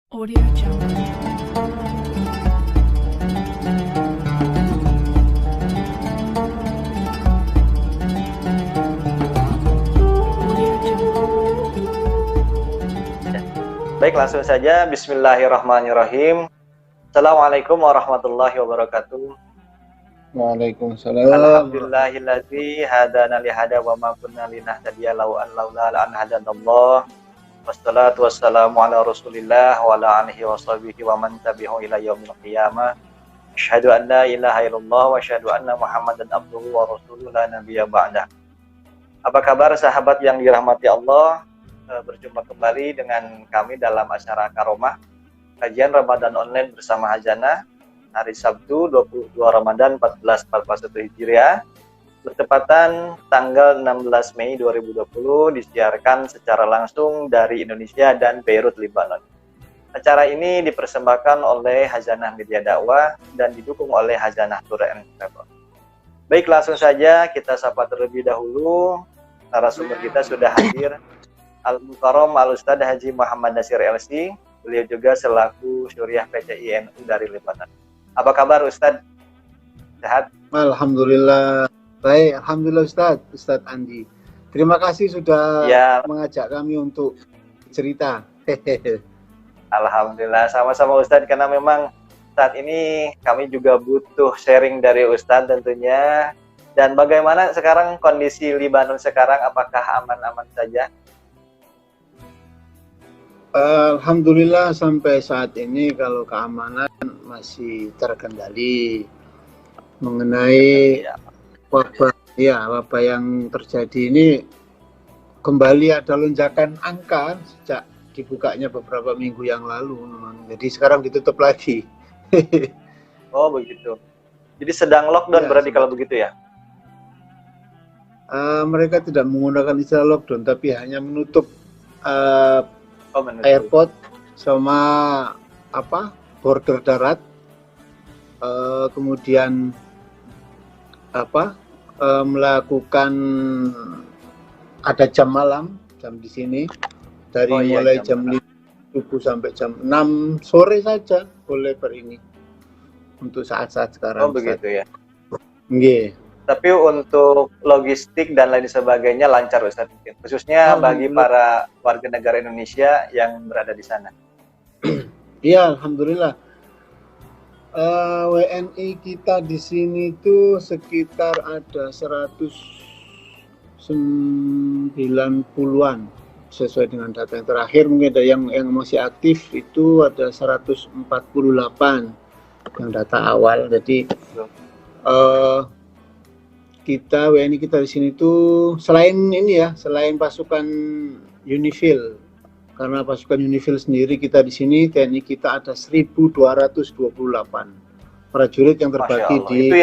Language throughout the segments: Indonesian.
Audio Jungle. Audio Jungle. Baik, langsung saja. Bismillahirrahmanirrahim. Assalamualaikum warahmatullahi wabarakatuh. Waalaikumsalam. Alhamdulillahilladzi hadana li hada wa ma kunna linahtadiya laula an hadanallah. Wassalatu wassalamu ala Rasulillah wa ala alihi wa sahbihi wa man tabi'ahu ila yaumil qiyamah. Asyhadu an la ilaha illallah wa asyhadu anna Muhammadan abduhu wa rasuluhu la nabiyya ba'dah. Apa kabar sahabat yang dirahmati Allah? Berjumpa kembali dengan kami dalam acara Karomah, kajian Ramadan online bersama Hajana, hari Sabtu 22 Ramadan 1441 Hijriah, bertepatan tanggal 16 Mei 2020, disiarkan secara langsung dari Indonesia dan Beirut, Lebanon. Acara ini dipersembahkan oleh Hajana Media Dakwah dan didukung oleh Hajana Tour and Travel. Baik, langsung saja kita sapa terlebih dahulu. Narasumber kita sudah hadir, Al-Mukarram Al-Ustadz Haji Muhammad Nasir LC. Beliau juga selaku Syuriah PCI NU dari Lebanon. Apa kabar Ustadz? Sehat? Alhamdulillah. Baik, alhamdulillah Ustadz Andi. Terima kasih sudah mengajak kami untuk cerita. Alhamdulillah, sama-sama Ustadz, karena memang saat ini kami juga butuh sharing dari Ustadz tentunya. Dan bagaimana sekarang kondisi Lebanon sekarang, apakah aman-aman saja? Alhamdulillah sampai saat ini kalau keamanan masih terkendali. Mengenai wabah yang terjadi ini kembali ada lonjakan angka sejak dibukanya beberapa minggu yang lalu. Jadi sekarang ditutup lagi. Oh begitu. Jadi sedang lockdown ya, berarti kalau begitu ya? Mereka tidak menggunakan istilah lockdown, tapi hanya menutup airport sama border darat, kemudian melakukan ada jam malam, jam di sini dari mulai jam 5 subuh sampai jam 6 sore saja boleh ini untuk saat-saat sekarang. Oh begitu ya. Nggih. Tapi untuk logistik dan lain sebagainya lancar Ustaz, khususnya bagi para warga negara Indonesia yang berada di sana. Iya, alhamdulillah. WNI kita di sini itu sekitar ada 190-an sesuai dengan data yang terakhir. Mungkin ada yang masih aktif itu ada 148 yang data awal. Jadi kita WNI kita di sini tuh selain pasukan Unifil, karena pasukan Unifil sendiri kita di sini TNI kita ada 1.228 prajurit yang terbagi di. Itu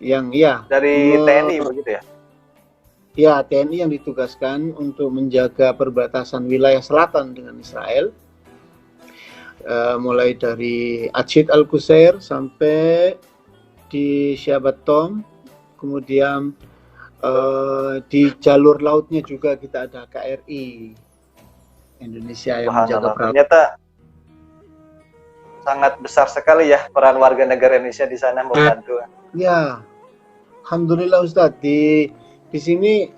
yang dari TNI begitu ya? Ya, TNI yang ditugaskan untuk menjaga perbatasan wilayah selatan dengan Israel, mulai dari Ajit Al-Qusair sampai di Syabatom, kemudian di jalur lautnya juga kita ada KRI Indonesia yang menjaga perahu. Ternyata sangat besar sekali ya peran warga negara Indonesia di sana membantu. Ya, alhamdulillah Ustadz, di sini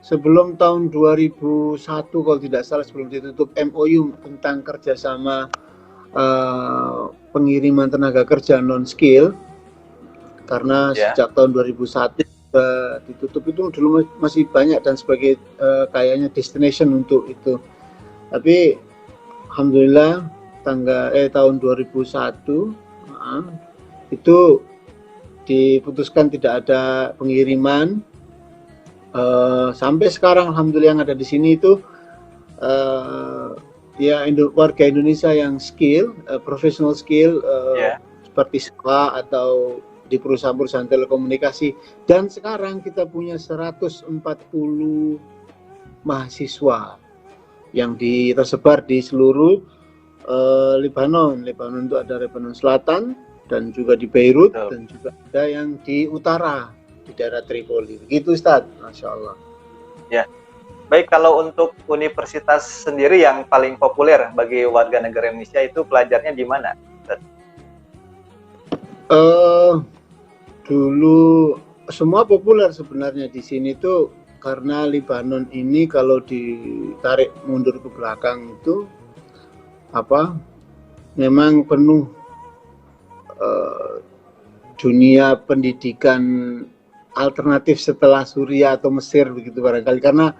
sebelum tahun 2001 kalau tidak salah, sebelum ditutup MOU tentang kerjasama pengiriman tenaga kerja non-skill, karena sejak tahun 2001 ditutup, itu dulu masih banyak dan sebagai kayaknya destination untuk itu. Tapi alhamdulillah tahun 2001 itu diputuskan tidak ada pengiriman. Sampai sekarang alhamdulillah yang ada di sini itu warga Indonesia yang skill, professional skill, seperti sekolah atau di perusahaan-perusahaan telekomunikasi. Dan sekarang kita punya 140 mahasiswa yang tersebar di seluruh Lebanon. Lebanon itu ada Lebanon Selatan dan juga di Beirut, dan juga ada yang di utara di daerah Tripoli. Begitu Ustaz, Masya Allah. Ya. Baik, kalau untuk universitas sendiri yang paling populer bagi warga negara Indonesia itu pelajarnya di mana? Ustaz? Dulu semua populer sebenarnya di sini tuh, karena Libanon ini kalau ditarik mundur ke belakang itu memang penuh dunia pendidikan alternatif setelah Suriah atau Mesir begitu barangkali, karena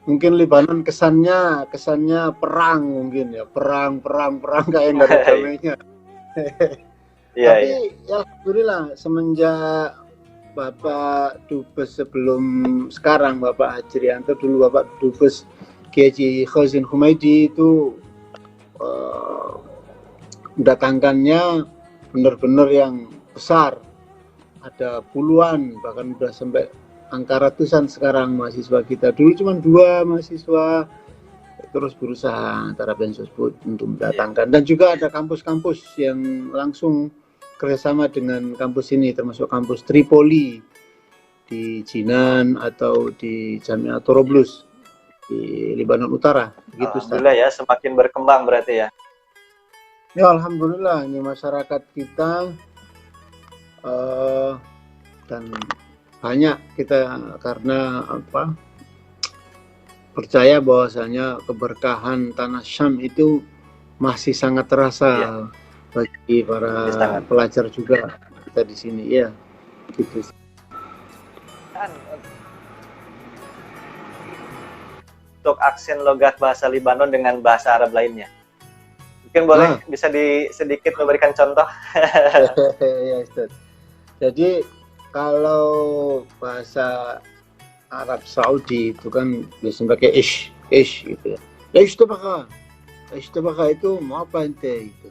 mungkin Libanon kesannya perang, mungkin ya perang kayak nggak ada damainya. Tapi ya alhamdulillah semenjak Bapak Dubes sebelum sekarang, Bapak Hajrianto, dulu Bapak Dubes Kiai Khazin Humaydi itu mendatangkannya benar-benar yang besar, ada puluhan, bahkan udah sampai angka ratusan sekarang mahasiswa kita. Dulu cuma 2 mahasiswa, terus berusaha antara Bensosbud untuk mendatangkan. Dan juga ada kampus-kampus yang langsung kerjasama dengan kampus ini, termasuk kampus Tripoli di Jinan atau di Jami'ah Toroblus di Libanon Utara. Gitu, alhamdulillah ya, semakin berkembang berarti ya. Ya alhamdulillah, ini masyarakat kita dan banyak kita karena percaya bahwasanya keberkahan tanah Syam itu masih sangat terasa bagi para pelajar juga kita di sini ya, gitu. Untuk aksen logat bahasa Libanon dengan bahasa Arab lainnya, mungkin boleh bisa sedikit memberikan contoh. Ya, Ustaz. Jadi kalau bahasa Arab Saudi itu kan biasanya pakai ish gitu ya. Ish tabaka itu mau apa ente itu.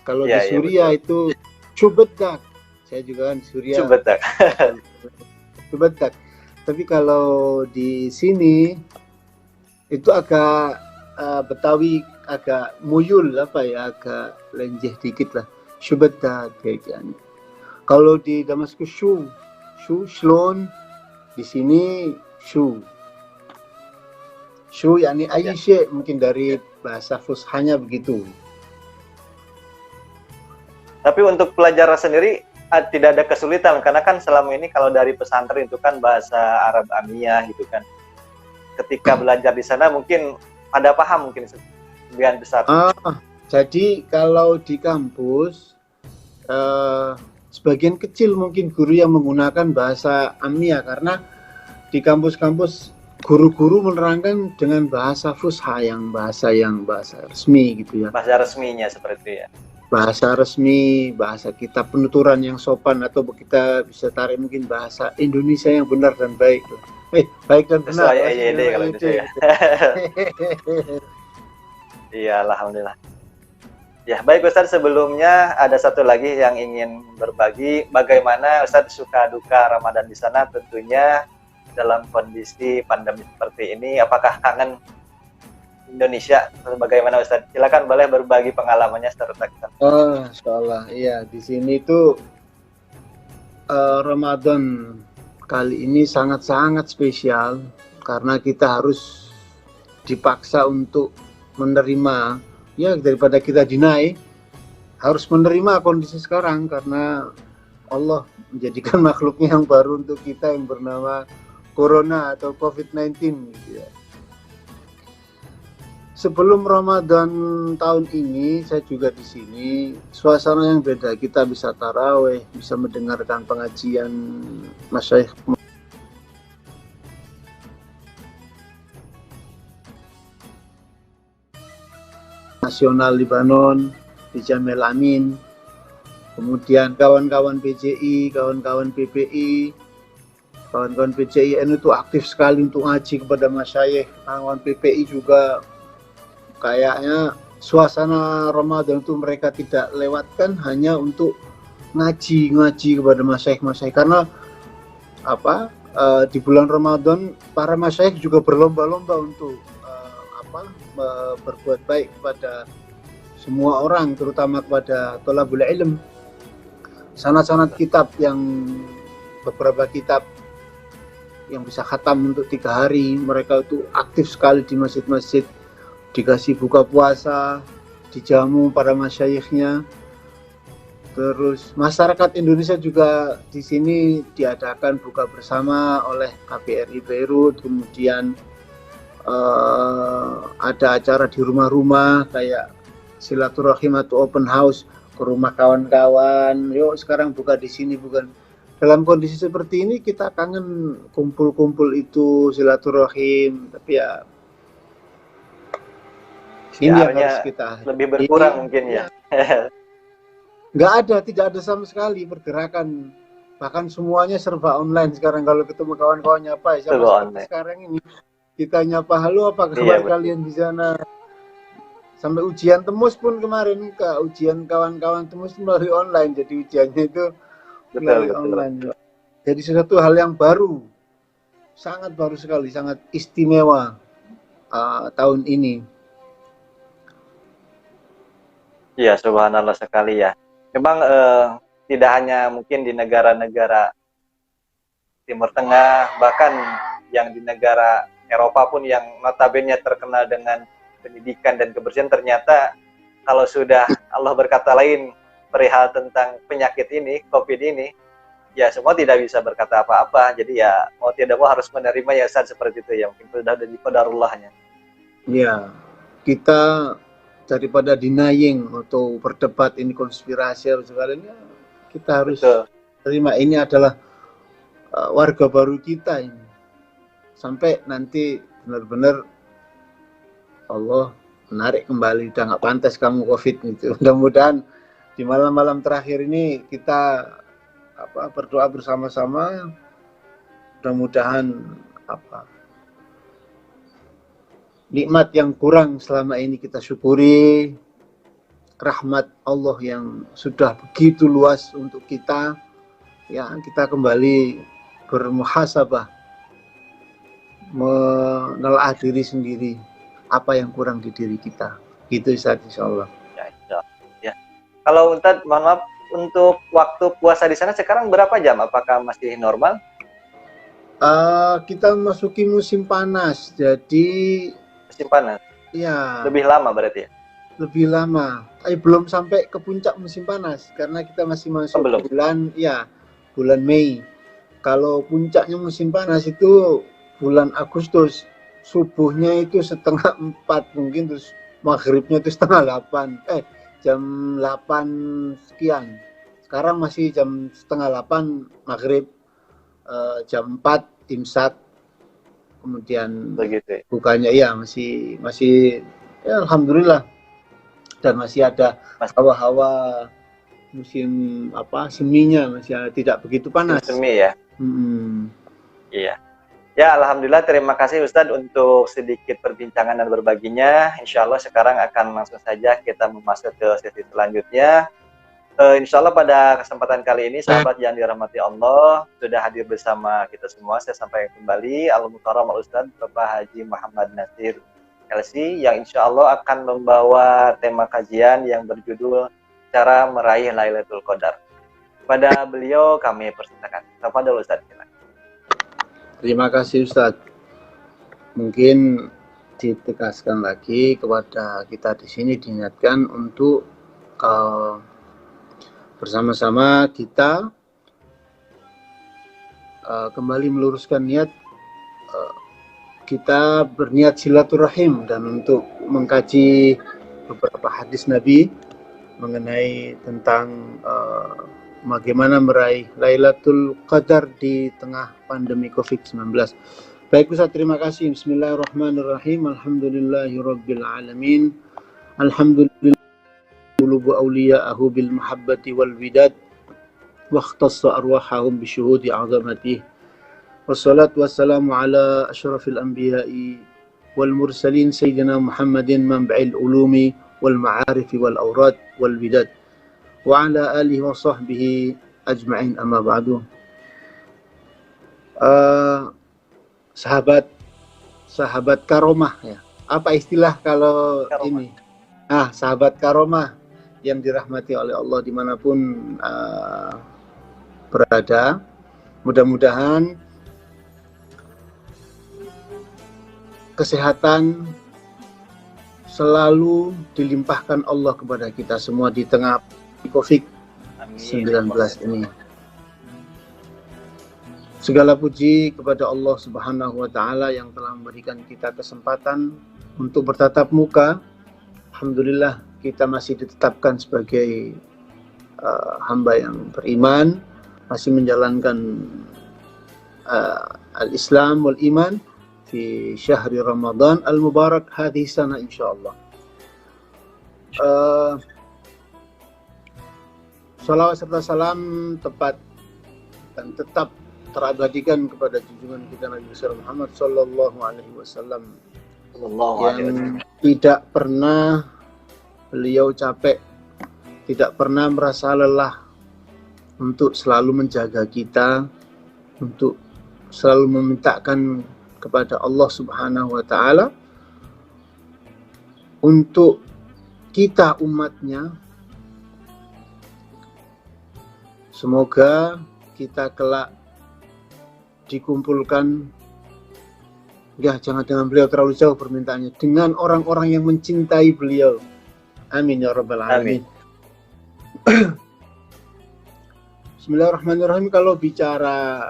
Kalau di Suriah itu cubetak. Saya juga kan Suriah. Cubetak. Tapi kalau di sini itu agak Betawi, agak muyul agak lenjeh dikit lah. Cubetak kayaknya. Kalau di Damaskus shu shlon, di sini shu yakni ayy mungkin dari bahasa fushanya begitu. Tapi untuk pelajaran sendiri tidak ada kesulitan, karena kan selama ini kalau dari pesantren itu kan bahasa Arab Amiyah gitu kan. Ketika belajar di sana mungkin pada paham mungkin sebagian besar. Jadi kalau di kampus sebagian kecil mungkin guru yang menggunakan bahasa Amiyah, karena di kampus-kampus guru-guru menerangkan dengan bahasa fusha, yang bahasa resmi gitu ya. Bahasa resminya seperti itu ya. Bahasa resmi, bahasa kitab penuturan yang sopan, atau kita bisa tarik mungkin bahasa Indonesia yang benar dan baik. Baik dan benar. Kalau itu ya. Iya, alhamdulillah. Ya, baik Ustaz, sebelumnya ada satu lagi yang ingin berbagi, bagaimana Ustaz suka duka Ramadan di sana, tentunya dalam kondisi pandemi seperti ini, apakah kangen Indonesia? Bagaimana Ustaz? Silakan boleh berbagi pengalamannya serta kisah. Insyaallah. Iya, di sini tuh Ramadan kali ini sangat-sangat spesial karena kita harus dipaksa untuk menerima, ya daripada kita deny, harus menerima kondisi sekarang karena Allah menjadikan makhluknya yang baru untuk kita yang bernama Corona atau COVID-19 gitu ya. Sebelum Ramadan tahun ini, saya juga di sini, suasana yang beda. Kita bisa taraweh, bisa mendengarkan pengajian masyayikh nasional Libanon di Jamil Amin, kemudian kawan-kawan PJI, kawan-kawan PPI, kawan-kawan PJIN itu aktif sekali untuk ngaji kepada masyayikh. Kawan PPI juga kayaknya suasana Ramadan itu mereka tidak lewatkan hanya untuk ngaji kepada masyayikh karena di bulan Ramadan para masyayikh juga berlomba-lomba untuk berbuat baik kepada semua orang, terutama kepada thalabul ilm. Sanad-sanad kitab yang beberapa kitab yang bisa khatam untuk 3 hari, mereka itu aktif sekali di masjid-masjid, dikasih buka puasa, dijamu para masyayikhnya. Terus masyarakat Indonesia juga di sini diadakan buka bersama oleh KBRI Beirut, kemudian ada acara di rumah-rumah kayak silaturahim atau open house ke rumah kawan-kawan. Yuk sekarang buka di sini, bukan. Dalam kondisi seperti ini kita kangen kumpul-kumpul itu, silaturahim, tapi ya ini yang Siarnya harus kita lebih berkurang mungkin ya. Tidak ada sama sekali pergerakan. Bahkan semuanya serba online sekarang. Kalau ketemu kawan-kawan nyapa ya sama seperti sekarang ini. Kita nyapa, halo apa kabar kalian di sana? Sampai ujian temus pun kemarin, ujian kawan-kawan temus melalui online. Jadi ujiannya itu melalui online. Jadi sesuatu hal yang baru. Sangat baru sekali, sangat istimewa tahun ini. Iya, subhanallah sekali ya. Memang tidak hanya mungkin di negara-negara Timur Tengah, bahkan yang di negara Eropa pun yang notabene terkenal dengan pendidikan dan kebersihan, ternyata kalau sudah Allah berkata lain perihal tentang penyakit ini, COVID ini, ya semua tidak bisa berkata apa-apa. Jadi ya mau tidak mau harus menerima ya saat seperti itu ya, mungkin sudah dari qadarullahnya. Iya, kita daripada denying atau berdebat ini konspirasi segalanya, kita harus terima ini adalah warga baru kita ini. Sampai nanti benar-benar Allah menarik kembali, udah nggak pantas kamu COVID itu. Mudah-mudahan di malam-malam terakhir ini kita berdoa bersama-sama, mudah-mudahan nikmat yang kurang selama ini kita syukuri, rahmat Allah yang sudah begitu luas untuk kita, ya kita kembali bermuhasabah, menelaah diri sendiri apa yang kurang di diri kita. Gitu Ustaz, insyaallah. Ya. Kalau Ustaz, mohon maaf, untuk waktu puasa di sana sekarang berapa jam? Apakah masih normal? Kita memasuki musim panas, jadi musim panas. Ya. Lebih lama berarti ya? Lebih lama. Belum sampai ke puncak musim panas karena kita masih masuk bulan Mei. Kalau puncaknya musim panas itu bulan Agustus, subuhnya itu 3:30 mungkin, terus maghribnya itu 7:30, jam 8 sekian. Sekarang masih jam 7:30 maghrib, jam 4 imsak, kemudian begitu. Bukanya ya masih ya alhamdulillah, dan masih ada hawa-hawa musim seminya, masih tidak begitu panas. Semi ya. Iya. Ya, alhamdulillah, terima kasih Ustadz untuk sedikit perbincangan dan berbaginya. Insya Allah sekarang akan langsung saja kita masuk ke sesi selanjutnya. Insya Allah pada kesempatan kali ini, sahabat yang dirahmati Allah, sudah hadir bersama kita semua. Saya sampaikan kembali Al-Mukarram Al-Ustadz Bapak Haji Muhammad Nasir LC, yang insya Allah akan membawa tema kajian yang berjudul Cara Meraih Lailatul Qadar. Pada beliau kami persilakan. Tafadhol Ustadz. Terima kasih Ustadz. Mungkin ditegaskan lagi kepada kita di sini, diingatkan untuk bersama-sama kita kembali meluruskan niat, kita berniat silaturahim dan untuk mengkaji beberapa hadis Nabi mengenai tentang bagaimana meraih Lailatul Qadar di tengah pandemi COVID-19. Baik Ustaz, terima kasih. Bismillahirrahmanirrahim. Alhamdulillahirabbil alamin. Alhamdulillah qulubu awliya'ahu bil mahabbati wal widad wa ikhtassa arwahahum bi syuhudi 'azamatihi. Wassalatu wassalamu ala asyrafil anbiya'i wal mursalin sayyidina Muhammadin manba'il ulumi wal ma'arifi wal awrad wal widad wa ala alihi wa sahbihi ajma'in, amma ba'du. Sahabat karomah ya. Apa istilah kalau karomah ini? Sahabat karomah yang dirahmati oleh Allah dimanapun berada. Mudah-mudahan kesehatan selalu dilimpahkan Allah kepada kita semua di tengah COVID-19 ini. Segala puji kepada Allah Subhanahu wa Ta'ala yang telah memberikan kita kesempatan untuk bertatap muka. Alhamdulillah kita masih ditetapkan sebagai hamba yang beriman, masih menjalankan al-Islam wal iman fi syahri Ramadan al-Mubarak hadhihi sana insyaallah. Salawat serta salam tepat dan tetap terabadikan kepada junjungan kita Nabi besar Muhammad sallallahu alaihi wasallam yang tidak pernah beliau capek, tidak pernah merasa lelah untuk selalu menjaga kita, untuk selalu memintakan kepada Allah Subhanahu wa Ta'ala untuk kita umatnya. Semoga kita kelak dikumpulkan, ya jangan dengan beliau terlalu jauh permintaannya, dengan orang-orang yang mencintai beliau. Amin ya rabbal alamin. Bismillahirrahmanirrahim. Kalau bicara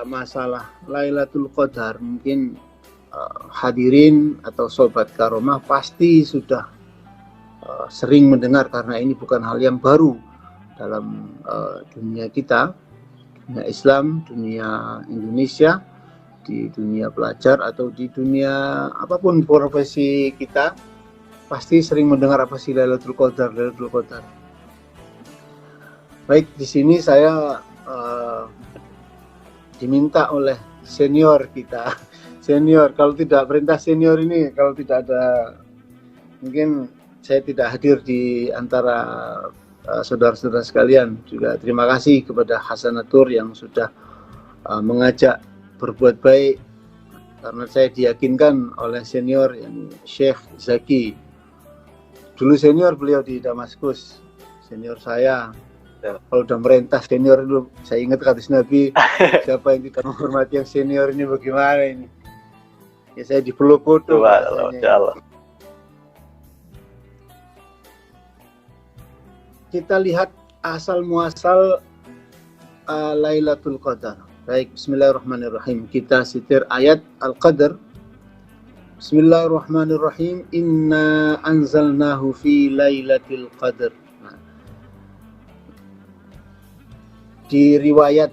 masalah Lailatul Qadar, mungkin hadirin atau sobat karomah pasti sudah sering mendengar, karena ini bukan hal yang baru dalam dunia kita, dunia Islam, dunia Indonesia, di dunia pelajar atau di dunia apapun profesi kita, pasti sering mendengar apa sih Lailatul Qadar, Lailatul Qadar. Baik, di sini saya diminta oleh senior kita, senior. Kalau tidak perintah senior ini, kalau tidak ada, mungkin saya tidak hadir di antara saudara-saudara sekalian. Juga terima kasih kepada Hasanatur yang sudah mengajak berbuat baik, karena saya diyakinkan oleh senior yang Syekh Zaki. Dulu senior beliau di Damaskus, senior saya. Kalau udah merintah senior itu, saya ingat hadis Nabi, siapa yang tidak menghormati yang senior ini bagaimana ini? Ya saya dipeluk foto. Kita lihat asal muasal Lailatul Qadar. Baik, bismillahirrahmanirrahim. Kita setir ayat Al-Qadar. Bismillahirrahmanirrahim. Inna anzalnahu fi Lailatul Qadar. Di riwayat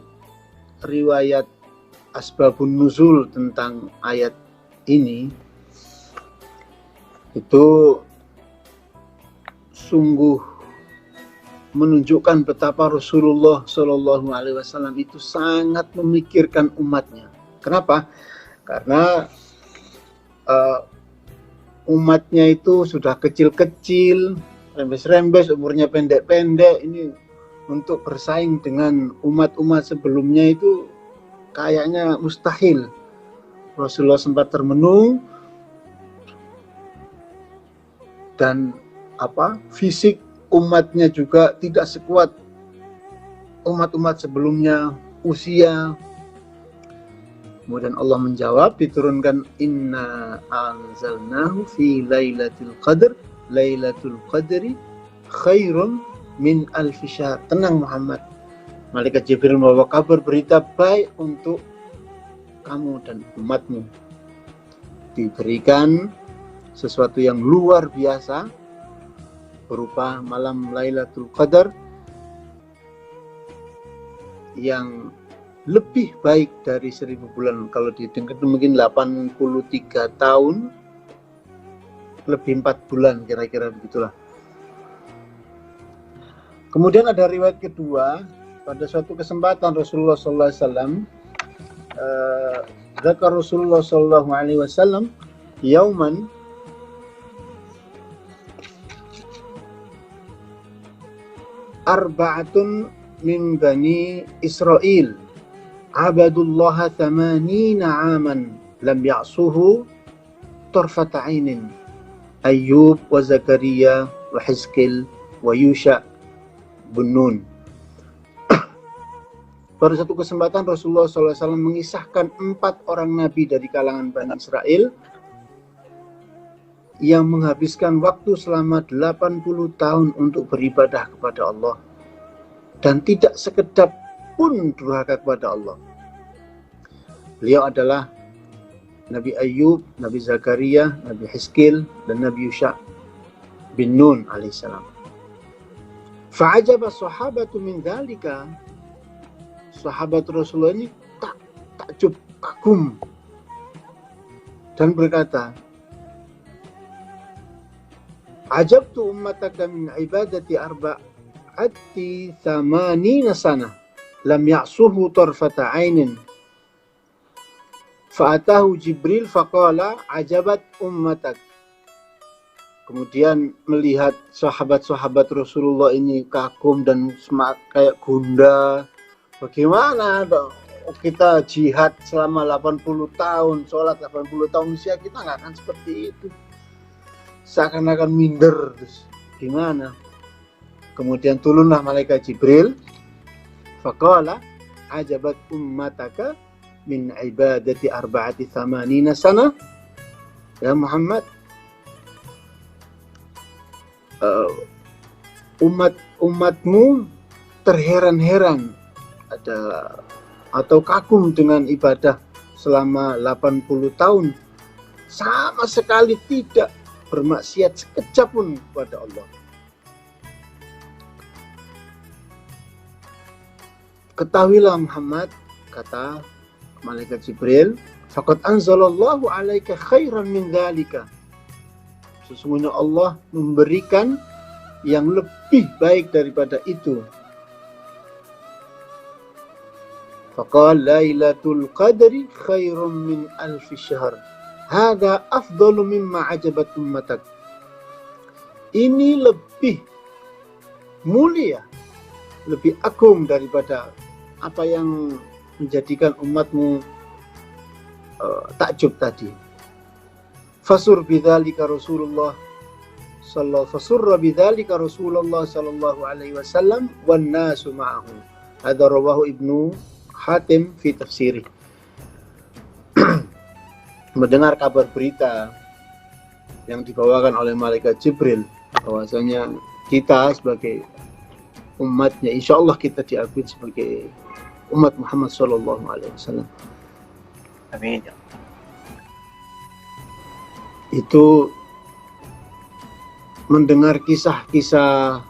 asbabun nuzul tentang ayat ini itu sungguh menunjukkan betapa Rasulullah Shallallahu Alaihi Wasallam itu sangat memikirkan umatnya. Kenapa? Karena umatnya itu sudah kecil-kecil, rembes-rembes, umurnya pendek-pendek. Ini untuk bersaing dengan umat-umat sebelumnya itu kayaknya mustahil. Rasulullah sempat termenung dan fisik umatnya juga tidak sekuat umat-umat sebelumnya, usia. Kemudian Allah menjawab, diturunkan inna anzalnahu fi lailatul qadr, lailatul qadri khairun min alfi syahr. Tenang Muhammad, malaikat Jibril membawa kabar berita baik untuk kamu dan umatmu. Diberikan sesuatu yang luar biasa berupa malam Lailatul Qadar yang lebih baik dari 1000 bulan. Kalau dihitung mungkin 83 tahun lebih 4 bulan, kira-kira begitulah. Kemudian ada riwayat kedua, pada suatu kesempatan Rasulullah sallallahu alaihi wasallam zakar Rasulullah sallallahu alaihi wasallam yauman arba'atun min bani Israel abadullaha 80 aman lam ya'suhu tarfata 'ainin Ayyub wa Zakaria wa Hizkil wa Yusha bin Nun. Pada satu kesempatan Rasulullah SAW mengisahkan 4 orang nabi dari kalangan Bani Israel yang menghabiskan waktu selama 80 tahun untuk beribadah kepada Allah dan tidak sekedap pun durhaka kepada Allah. Beliau adalah Nabi Ayyub, Nabi Zakaria, Nabi Hizkil, dan Nabi Yusha bin Nun alaihissalam. Fa'ajaba sahabatu min dhalika, sahabat Rasulullah ini takjub, kagum, dan berkata, Ajabtu ummataka min ibadati arba'ati thamanina sana lam ya'suhu tarfata ainin fa'atahu Jibril faqala ajabat ummatak. Kemudian melihat sahabat-sahabat Rasulullah ini kagum dan kayak gundah. Bagaimana kita jihad selama 80 tahun, sholat 80 tahun, usia kita nggak akan seperti itu. Seakan-akan minder, terus gimana? Kemudian turunlah malaikat Jibril, faqala ajabat ummataka min ibadati arba'ati thamanina sana. Ya Muhammad, umatmu terheran-heran atau kagum dengan ibadah selama 80 tahun, sama sekali tidak bermaksiat sekejap pun kepada Allah. Ketahuilah Muhammad, kata malaikat Jibril, faqad anzalallahu alaika khairan min dzalika. Sesungguhnya Allah memberikan yang lebih baik daripada itu. Faqala lailatul qadri khairum min alfi syahr. Hada afdalu mimma ajabat ummatak. Ini lebih mulia, lebih agung daripada apa yang menjadikan umatmu takjub tadi. Fasurra bidzalika Rasulullah sallallahu alaihi wasallam wan nasu ma'ahu. Hadza rawahu Ibnu Hatim fi tafsirih. Mendengar kabar berita yang dibawakan oleh malaikat Jibril bahwasanya kita sebagai umatnya, insya Allah kita diakui sebagai umat Muhammad sallallahu alaihi wasallam. Amin. Itu mendengar kisah-kisah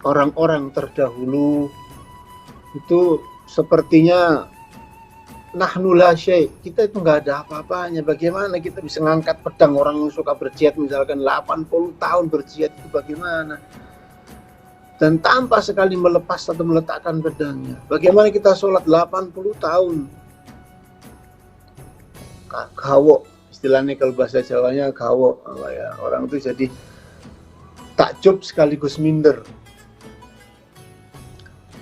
orang-orang terdahulu itu sepertinya nahnu la syai', kita itu nggak ada apa-apanya. Bagaimana kita bisa ngangkat pedang? Orang yang suka berjihad misalkan 80 tahun berjihad itu bagaimana? Dan tanpa sekali melepas atau meletakkan pedangnya. Bagaimana kita sholat 80 tahun? Gawok, istilahnya kalau bahasa Jawanya gawok. Ya, orang itu jadi takjub sekaligus minder.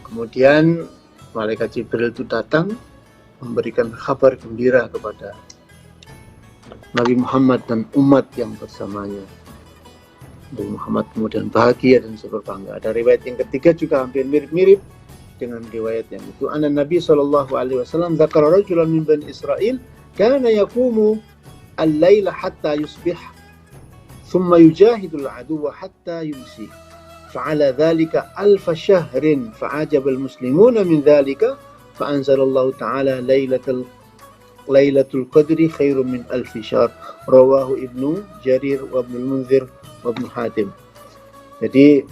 Kemudian malaikat Jibril itu datang memberikan kabar gembira kepada Nabi Muhammad dan umat yang bersamanya. Nabi Muhammad kemudian bahagia dan berbangga. Ada riwayat yang ketiga juga hampir mirip-mirip dengan riwayat yang itu. Anna Nabi sallallahu alaihi wasallam dzakara rajulan min Bani Israil kana yaqumu al-laila hatta yusbih thumma yujahidul aduwwa hatta yumsi. Fa'ala dzalika alf syahrin fa'ajaba al-muslimuna min dzalika fa'anzalallahu ta'ala lailatul qadri khairum min alfi syahr. Rawahu Ibnu Jarir wa Ibnu Munzir wa Ibnu Hatim. Jadi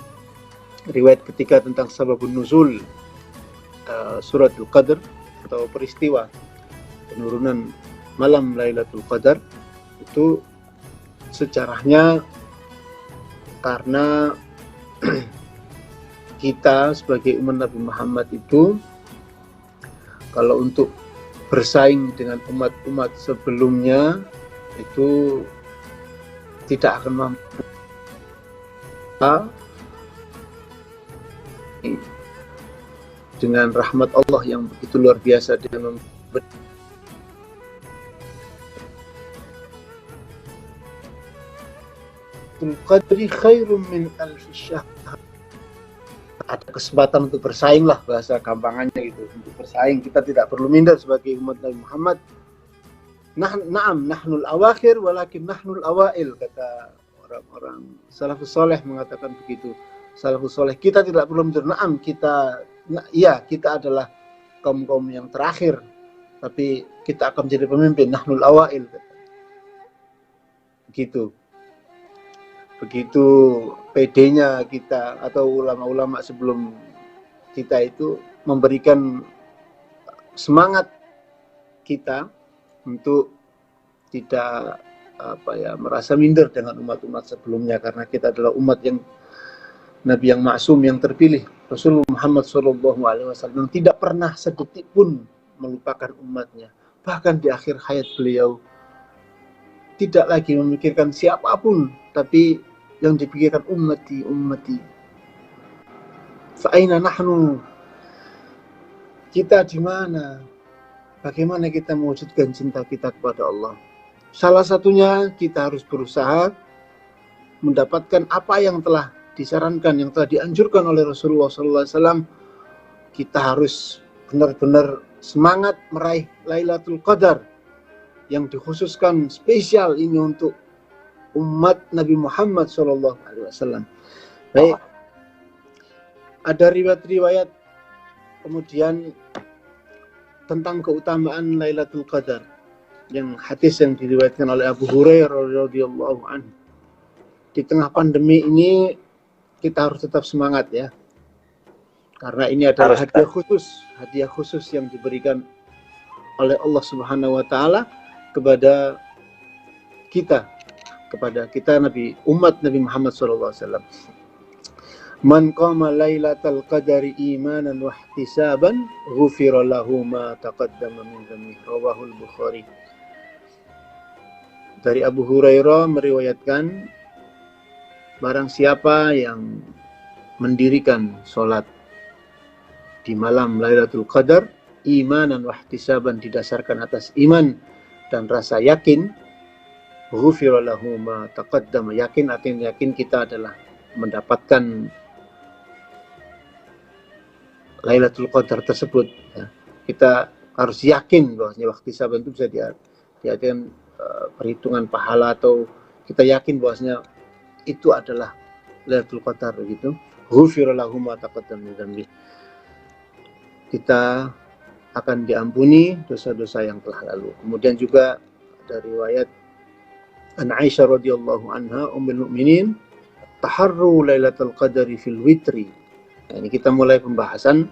riwayat ketiga tentang sababun nuzul suratul Qadr atau peristiwa penurunan malam Lailatul Qadar itu sejarahnya karena kita sebagai umat Nabi Muhammad itu kalau untuk bersaing dengan umat-umat sebelumnya itu tidak akan mampu. Dengan rahmat Allah yang begitu luar biasa dengan Qadri khairum min alfi syahr. Ada kesempatan untuk bersaing lah, bahasa gampangannya gitu. Untuk bersaing, kita tidak perlu minder sebagai umat Nabi Muhammad. Na'am, nahnul awakhir walakin nahnul awail, kata orang-orang salafus soleh mengatakan begitu. Salafus soleh, kita tidak perlu menjadi na'am, kita adalah kaum-kaum yang terakhir, tapi kita akan menjadi pemimpin, nahnul awail. Begitu PD-nya kita atau ulama-ulama sebelum kita itu memberikan semangat kita untuk tidak merasa minder dengan umat-umat sebelumnya, karena kita adalah umat yang Nabi yang maksum, yang terpilih, Rasulullah Muhammad SAW, yang tidak pernah sedetik pun melupakan umatnya. Bahkan di akhir hayat beliau tidak lagi memikirkan siapapun, tapi yang dipikirkan ummati. Fa'aina nahnu? Kita di mana? Bagaimana kita mewujudkan cinta kita kepada Allah? Salah satunya kita harus berusaha mendapatkan apa yang telah disarankan, yang telah dianjurkan oleh Rasulullah SAW. Kita harus benar-benar semangat meraih Lailatul Qadar yang dikhususkan spesial ini untuk umat Nabi Muhammad SAW. Baik, ada riwayat-riwayat kemudian tentang keutamaan Lailatul Qadar, yang hadis yang diriwayatkan oleh Abu Hurairah radhiyallahu anhu. Di tengah pandemi ini kita harus tetap semangat ya, karena ini adalah hadiah khusus yang diberikan oleh Allah Subhanahu wa taala kepada kita Nabi, umat Nabi Muhammad sallallahu alaihi wasallam. Man qama lailatal qadari imanan wa ihtisaban ghufira lahu ma taqaddama min dhanbi, rawahul Bukhari. Dari Abu Hurairah meriwayatkan, barang siapa yang mendirikan sholat di malam Lailatul Qadar imanan wa ihtisaban, didasarkan atas iman dan rasa yakin, ghufira lahu ma taqaddama, yakin kita adalah mendapatkan Lailatul Qadar tersebut ya. Kita harus yakin bahwasanya waktu saban itu bisa diartikan perhitungan pahala, atau kita yakin bahwasanya itu adalah Lailatul Qadar begitu. Ghufira lahu ma taqaddama min dhanbi. Kita akan diampuni dosa-dosa yang telah lalu. Kemudian juga ada riwayat An Aisyah radhiyallahu anha ummul mukminin, taharru Lailatul Qadari fil witri. Nah, ini kita mulai pembahasan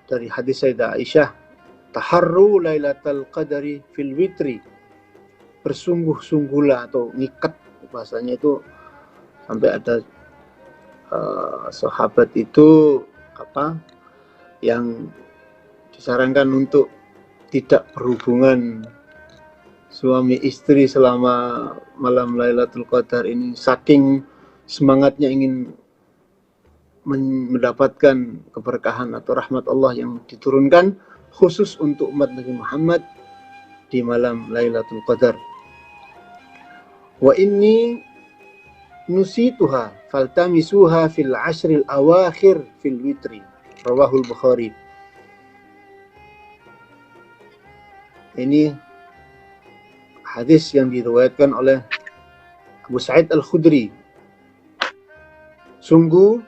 dari hadis Sayyidah Aisyah, taharru Lailatul Qadari fil witri, bersungguh-sungguhlah atau ngikat bahasanya itu, sampai ada sahabat itu yang disarankan untuk tidak berhubungan suami istri selama malam Lailatul Qadar ini, saking semangatnya ingin mendapatkan keberkahan atau rahmat Allah yang diturunkan khusus untuk umat Nabi Muhammad di malam Lailatul Qadar. Wa inni nusituha faltamisuha fil ashril awakhir fil witri, rawahul Bukhari. Ini hadis yang diriwayatkan oleh Abu Sa'id Al-Khudri. Sungguh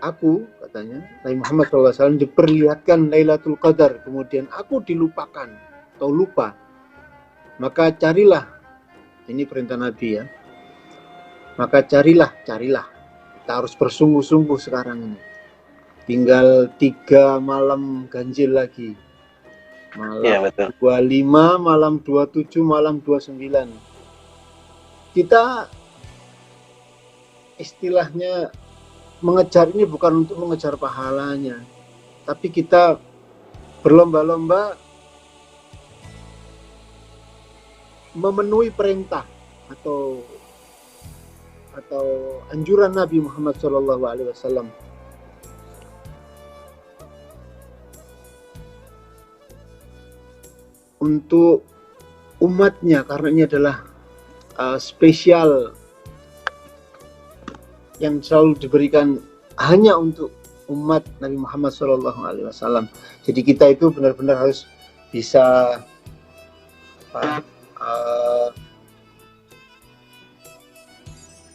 aku, katanya, Nabi Muhammad SAW diperlihatkan Lailatul Qadar, kemudian aku dilupakan atau lupa. Maka carilah, ini perintah Nabi ya, maka carilah. Kita harus bersungguh-sungguh sekarang ini. Tinggal 3 malam ganjil lagi. Malam ya, 25, malam 27, malam 29. Kita istilahnya mengejar ini bukan untuk mengejar pahalanya, tapi kita berlomba-lomba memenuhi perintah atau anjuran Nabi Muhammad SAW untuk umatnya, karena ini adalah spesial yang selalu diberikan hanya untuk umat Nabi Muhammad SAW. Jadi kita itu benar-benar harus bisa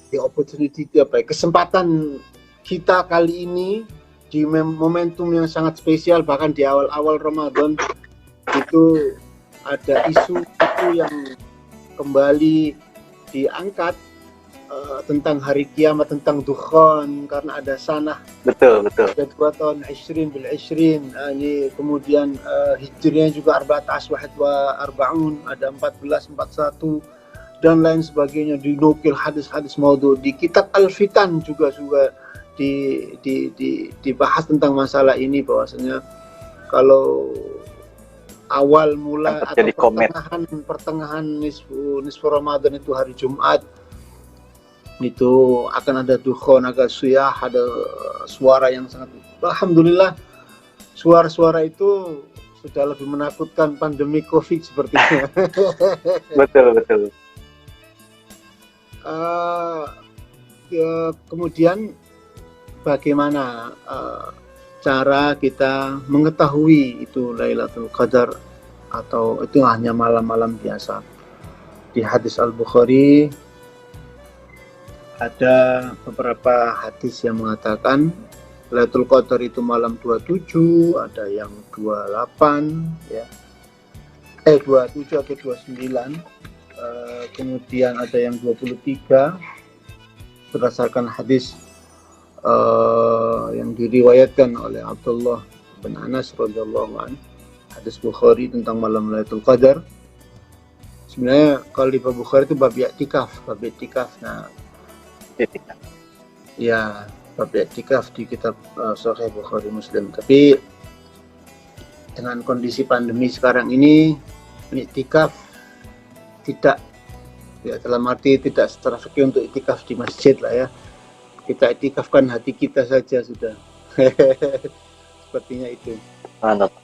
the opportunity itu kesempatan kita kali ini di momentum yang sangat spesial, bahkan di awal-awal Ramadan itu ada isu yang kembali diangkat tentang hari kiamat, tentang dukhan, karena ada sanah Betul. ada 2 tahun 20 bil 20, ini kemudian hijriahnya juga 14 wa 40, ada 1441 dan lain sebagainya, dinukil hadis-hadis maudhu. Di kitab Al-Fitan juga dibahas tentang masalah ini, bahwasanya kalau awal mula atau pertengahan nisfu Ramadan itu hari Jumat, itu akan ada dukhon, agak suyah, ada suara yang sangat, alhamdulillah suara-suara itu sudah lebih menakutkan pandemi COVID sepertinya. Betul. Kemudian bagaimana cara kita mengetahui itu Lailatul Qadar atau itu hanya malam-malam biasa? Di hadis Al-Bukhari ada beberapa hadis yang mengatakan Lailatul Qadar itu malam 27, ada yang 28 ya. 27 atau 29. Kemudian ada yang 23 berdasarkan hadis yang diriwayatkan oleh Abdullah bin Anas radhiyallahu anhu, hadis Bukhari tentang malam Lailatul Qadar. Sebenarnya kalau di Bukhari itu bab i'tikaf. Nah, ya, bab i'tikaf di kitab Sahih Bukhari Muslim. Tapi dengan kondisi pandemi sekarang ini, i'tikaf tidak, ya dalam arti tidak secara fikih untuk i'tikaf di masjid lah ya. Kita i'tikafkan hati kita saja sudah. Sepertinya itu. Mantap.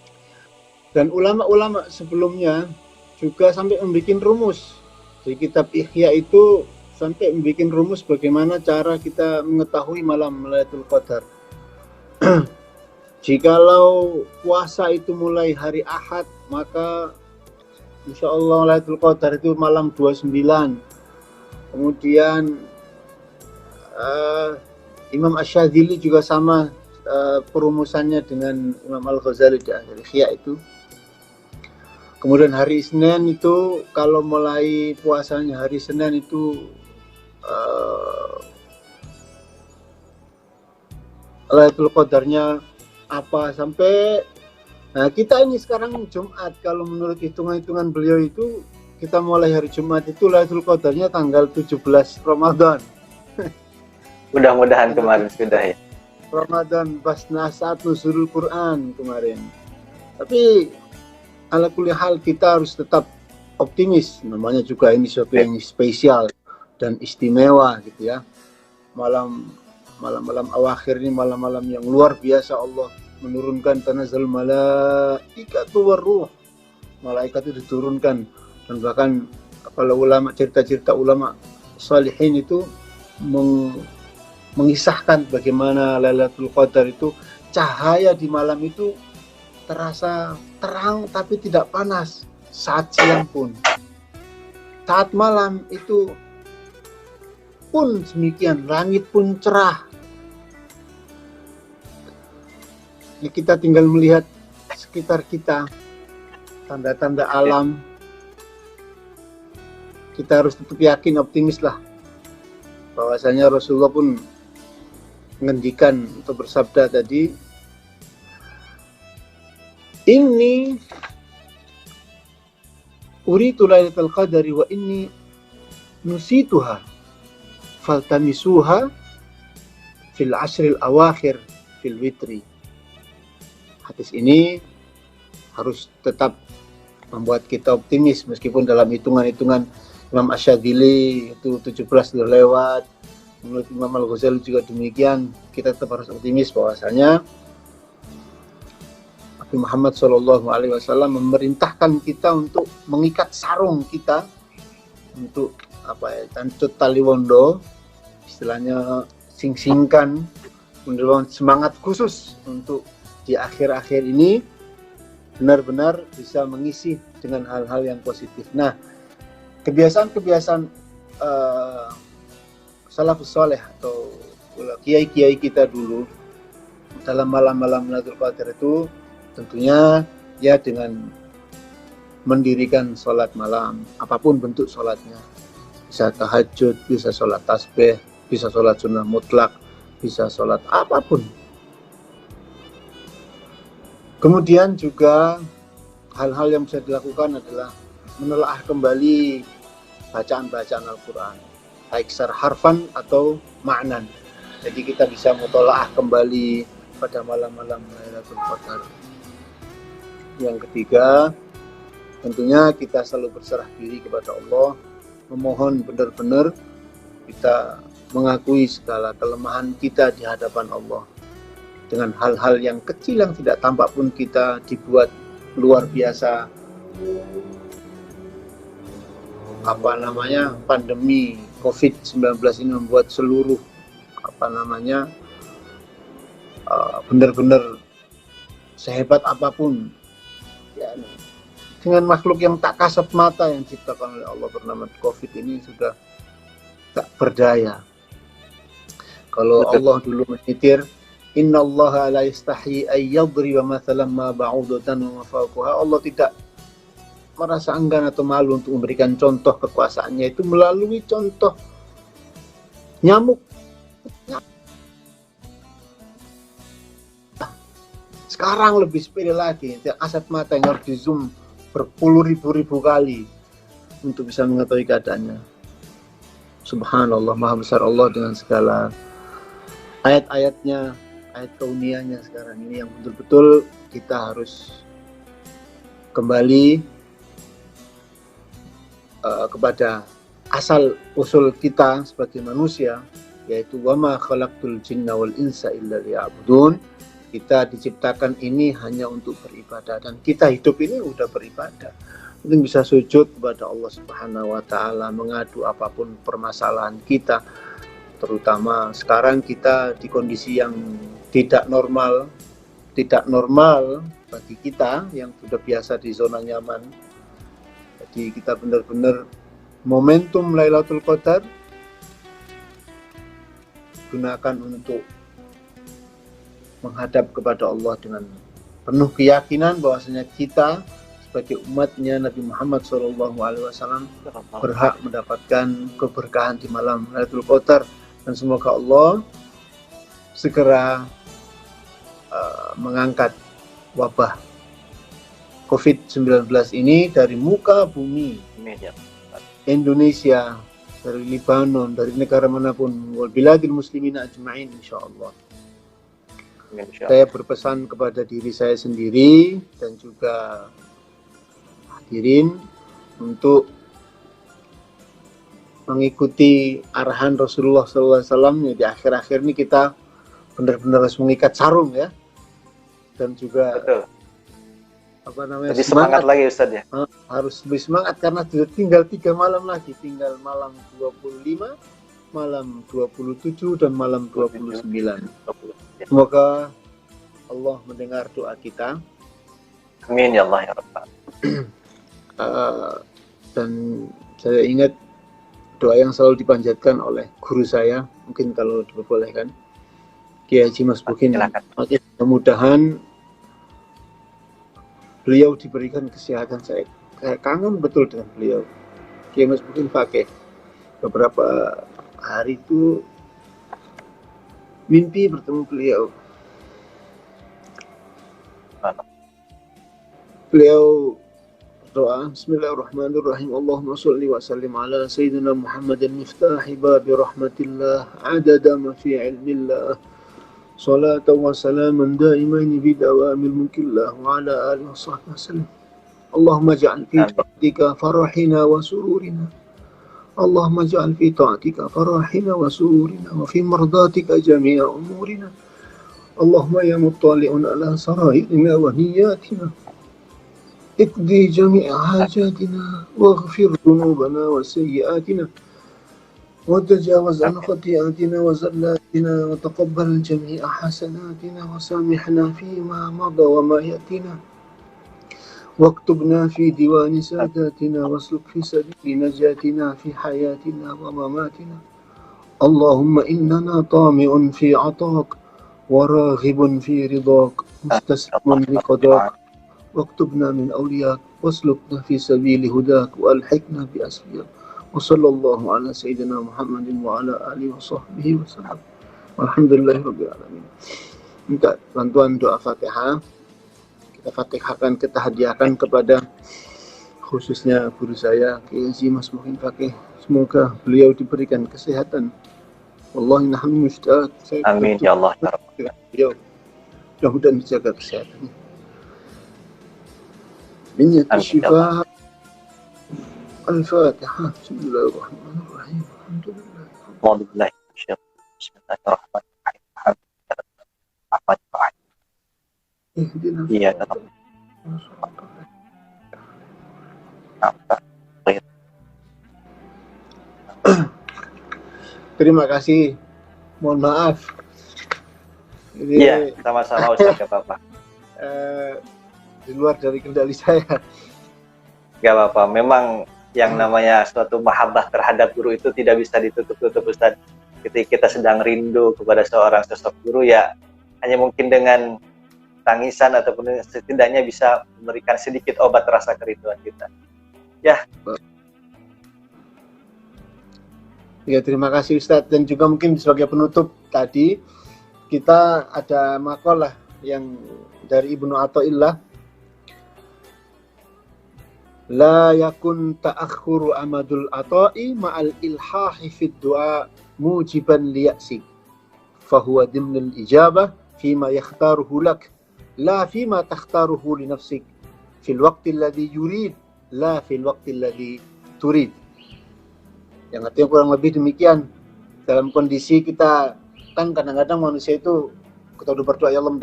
Dan ulama-ulama sebelumnya juga sampai membuat rumus. Di kitab Ihya itu sampai membuat rumus bagaimana cara kita mengetahui malam Lailatul Qadar. Jikalau puasa itu mulai hari Ahad, maka insya Allah Lailatul Qadar itu malam 29. Kemudian Imam Asy-Syadzili juga sama perumusannya dengan Imam Al-Ghazali di akhir Ihya itu. Kemudian hari Senin itu, kalau mulai puasanya hari Senin itu Lailatul Qadarnya apa, sampai nah kita ini sekarang Jumat, kalau menurut hitungan-hitungan beliau itu kita mulai hari Jumat itu Lailatul Qadarnya tanggal 17 Ramadan. Mudah-mudahan kemarin sudah ya. Ramadan pas saat nuzulul Quran kemarin. Tapi ala kulli hal kita harus tetap optimis, namanya juga ini sesuatu yang spesial dan istimewa gitu ya. Malam-malam awakhir ini malam-malam yang luar biasa, Allah menurunkan tanazzal malaikatu waruh. Malaikat itu diturunkan, dan bahkan kalau ulama, cerita-cerita ulama salihin itu mengisahkan bagaimana Lailatul Qadar itu cahaya di malam itu terasa terang tapi tidak panas saat siang pun. Saat malam itu pun demikian, langit pun cerah. Ya, kita tinggal melihat sekitar kita, tanda-tanda alam. Kita harus tetap yakin, optimis lah, bahwasanya Rasulullah pun mengendikan atau bersabda tadi, inni uritu lailatul qadari wa inni nusituha faltamisuha fil ashril awakhir fil witri. Hadis ini harus tetap membuat kita optimis, meskipun dalam hitungan-hitungan Imam Asy-Syadzili itu 17 sudah lewat, menurut Imam Al-Ghazali juga demikian. Kita tetap harus optimis bahwasanya Nabi Muhammad SAW memerintahkan kita untuk mengikat sarung kita, untuk tancut tali wondo, istilahnya sing-singkan, menurut semangat khusus untuk di akhir-akhir ini benar-benar bisa mengisi dengan hal-hal yang positif. Nah, kebiasaan-kebiasaan salafus saleh atau kiai-kiai kita dulu dalam malam-malam Lailatul Qadar itu tentunya ya dengan mendirikan sholat malam, apapun bentuk sholatnya, bisa tahajud, bisa sholat tasbih, bisa sholat sunnah mutlak, bisa sholat apapun. Kemudian juga hal-hal yang bisa dilakukan adalah menelaah kembali bacaan-bacaan Al-Quran, baik secara harfan atau maknan. Jadi kita bisa mutolaah kembali pada malam-malam Lailatul Qadar. Yang ketiga, tentunya kita selalu berserah diri kepada Allah, memohon benar-benar kita mengakui segala kelemahan kita di hadapan Allah. Dengan hal-hal yang kecil yang tidak tampak pun kita dibuat luar biasa. Pandemi COVID-19 ini membuat seluruh benar-benar sehebat apapun ya, dengan makhluk yang tak kasat mata yang diciptakan oleh Allah bernama COVID ini sudah tak berdaya. Kalau Allah dulu menyitir, innallaha la yastahi ay yadriba mathalan ma ba'udatan wa fawqaha. Allah tidak merasa enggan atau malu untuk memberikan contoh kekuasaannya itu melalui contoh nyamuk. Sekarang lebih sepele lagi, kasat mata yang harus di zoom berpuluh-ribu kali untuk bisa mengetahui keadaannya. Subhanallah, maha besar Allah dengan segala ayat-ayatnya, ayat kauniyahnya sekarang ini yang betul-betul kita harus kembali kepada asal usul kita sebagai manusia, yaitu wama khalaqtul jinna wal insa illa liya'budun. Kita diciptakan ini hanya untuk beribadah, dan kita hidup ini udah beribadah. Mungkin bisa sujud kepada Allah Subhanahu wa taala, mengadu apapun permasalahan kita. Terutama sekarang kita di kondisi yang tidak normal bagi kita yang sudah biasa di zona nyaman. Jadi kita benar-benar momentum Lailatul Qadar gunakan untuk menghadap kepada Allah dengan penuh keyakinan bahwasanya kita sebagai umatnya Nabi Muhammad SAW berhak mendapatkan keberkahan di malam Lailatul Qadar, dan semoga Allah segera mengangkat wabah COVID-19 ini dari muka bumi Indonesia, dari Libanon, dari negara manapun, wal biladil muslimin ajma'in insyaallah. Saya berpesan kepada diri saya sendiri dan juga hadirin untuk mengikuti arahan Rasulullah SAW. Di akhir-akhir ini kita benar-benar harus mengikat sarung ya, dan juga Betul. Lebih semangat lagi Ustaz ya. Harus lebih semangat karena sudah tinggal 3 malam lagi, tinggal malam 25, malam 27 dan malam 29. Semoga Allah mendengar doa kita. Amin ya Allah ya Rabbal. Dan saya ingat doa yang selalu dipanjatkan oleh guru saya, mungkin kalau diperbolehkan, Kiai Haji Mas Bukin. Mudah-mudahan beliau diberikan kesehatan. Saya kangen betul dengan beliau. Kiai Mas Bukin pakai beberapa hari itu mimpi bertemu beliau. Beliau doa, Bismillahirrahmanirrahim. Allahumma sholli wa sallim ala Sayyidina Muhammadin miftahi babi rahmatillah adada ma fi ilmillah salatan wa salaman daimaini bidawamil mulkillah wa ala alihi wa sahbihi wasallam. Allahumma ja'al fi ta'atika farahina wa sururina. Allahumma ja'al fi ta'atika farahina wa sururina wa fi mardatika jami'a umurina. Allahumma ya muttali'un ala sarairina wa niyatina. اقضي جميع حاجاتنا واغفر ذنوبنا وسيئاتنا وتجاوز عن خطيئاتنا وزلاتنا وتقبل جميع حسناتنا وسامحنا فيما مضى وما يأتينا واكتبنا في ديوان ساداتنا واسلك في سبيل نجاتنا في حياتنا ومماتنا اللهم إننا طامع في عطاك وراغب في رضاك مستسلم لقضاك واكتبنا من أولياك واسلكنا في سبيل هداك وألحقنا بأسفياك وصلى الله على سيدنا محمد وعلى آله وصحبه وسلم والحمدلله rabbil alamin. Minta bantuan doa Fatihah, kita fatihahkan, kita hadiahkan kepada khususnya guru saya Kiai Haji Mas Muhyin Fakih. Semoga beliau diberikan kesehatan. Wallahi nahnu musta'ad. Amin ya Allah ya Rabbal Beliau mudah-mudahan dijaga kesehatannya. Niyyat syifa. Al-Fatihah. Bismillahirrahmanirrahim. Alhamdulillah. Alhamdulillah. Bismillahirrahmanirrahim. Alhamdulillah. Ihdina Iya, tetap. Terima kasih. Mohon maaf. Ini Iya, sama-sama Ustaz, gak apa-apa. Di luar dari kendali saya. Gak apa-apa. Memang yang namanya suatu mahabbah terhadap guru itu tidak bisa ditutup-tutup Ustaz. Ketika kita sedang rindu kepada seorang sosok guru, ya hanya mungkin dengan tangisan ataupun setidaknya bisa memberikan sedikit obat rasa kerinduan kita. Ya. Ya, terima kasih Ustadz. Dan juga mungkin sebagai penutup tadi, kita ada makalah yang dari Ibnu Athaillah. La yakun ta'akhuru amadul ata'i ma'al ilhahi fid du'a mujiban liya'sik. Fahuwa dimnul ijabah fima yakhtaruhu lak. La fima takhtaruhu li nafsik. Fil waqti alladhi yurid. La fil waqti alladhi turid. Yang artinya kurang lebih demikian. Dalam kondisi kita, kan kadang-kadang manusia itu kita udah berdoa, ya Allah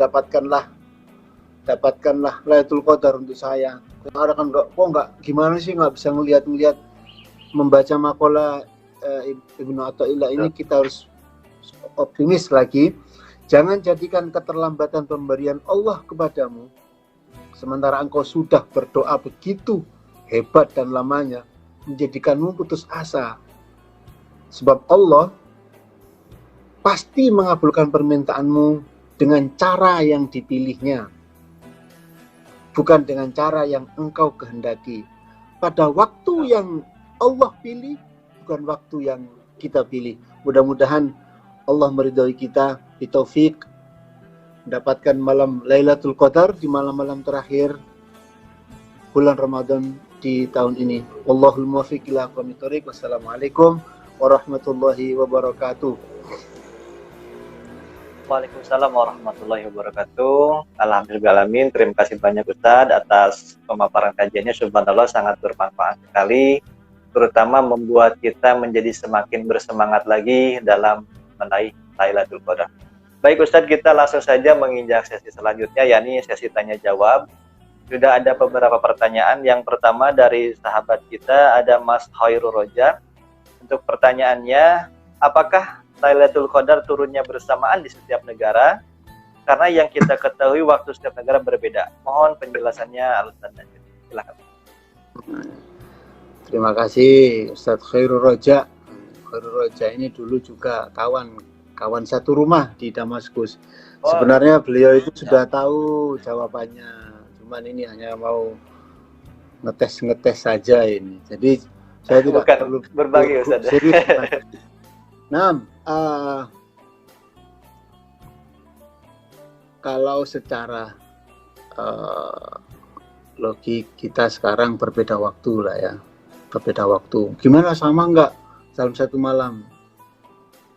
dapatkanlah Lailatul Qadar untuk saya. Orang kan kok enggak, gimana sih nggak bisa ngelihat membaca makalah Ibnu Athaillah ini. Kita harus optimis lagi. Jangan jadikan keterlambatan pemberian Allah kepadamu sementara engkau sudah berdoa begitu hebat dan lamanya, menjadikanmu putus asa. Sebab Allah pasti mengabulkan permintaanmu dengan cara yang dipilihnya, bukan dengan cara yang engkau kehendaki. Pada waktu yang Allah pilih, bukan waktu yang kita pilih. Mudah-mudahan Allah meridhai kita, bitaufik, mendapatkan malam Lailatul Qadar di malam-malam terakhir bulan Ramadan di tahun ini. Wallahul muwaffiq ila aqwamit thoriq. Wassalamualaikum warahmatullahi wabarakatuh. Waalaikumsalam warahmatullahi wabarakatuh. Alhamdulillahalamin. Terima kasih banyak Ustadz atas pemaparan kajiannya. Subhanallah, sangat bermanfaat sekali, terutama membuat kita menjadi semakin bersemangat lagi dalam meraih Lailatul Qadar. Baik Ustadz, kita langsung saja menginjak sesi selanjutnya, yakni sesi tanya jawab. Sudah ada beberapa pertanyaan. Yang pertama dari sahabat kita, ada Mas Khairul Roja. Untuk pertanyaannya, apakah Lailatul Qadar turunnya bersamaan di setiap negara? Karena yang kita ketahui waktu setiap negara berbeda. Mohon penjelasannya, alasannya. Silakan. Terima kasih Ustadz Khairul Roja. Khairul Roja ini dulu juga kawan satu rumah di Damaskus. Sebenarnya beliau itu sudah tahu jawabannya, cuman ini hanya mau ngetes saja ini. Jadi saya tidak perlu berbagi Ustaz. Nah, kalau secara logik kita sekarang berbeda waktu lah ya, berbeda waktu. Gimana, sama nggak dalam satu malam?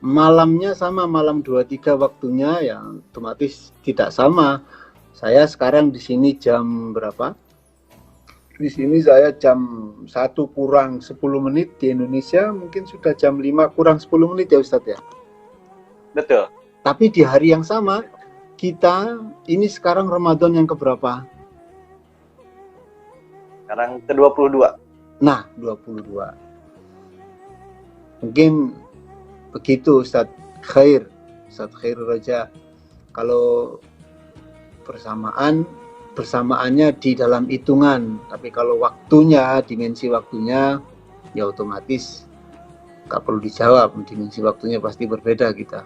Malamnya sama, malam 23 waktunya ya otomatis tidak sama. Saya sekarang di sini jam berapa? Di sini saya jam 1 kurang 10 menit, di Indonesia mungkin sudah jam 5 kurang 10 menit ya Ustadz ya? Betul. Tapi di hari yang sama, kita ini sekarang Ramadan yang keberapa? Sekarang ke-22. Nah, 22. Mungkin begitu Ustadz Khairul Roja. Kalau bersamaan bersamaannya di dalam hitungan. Tapi kalau waktunya, dimensi waktunya, ya otomatis nggak perlu dijawab, dimensi waktunya pasti berbeda kita.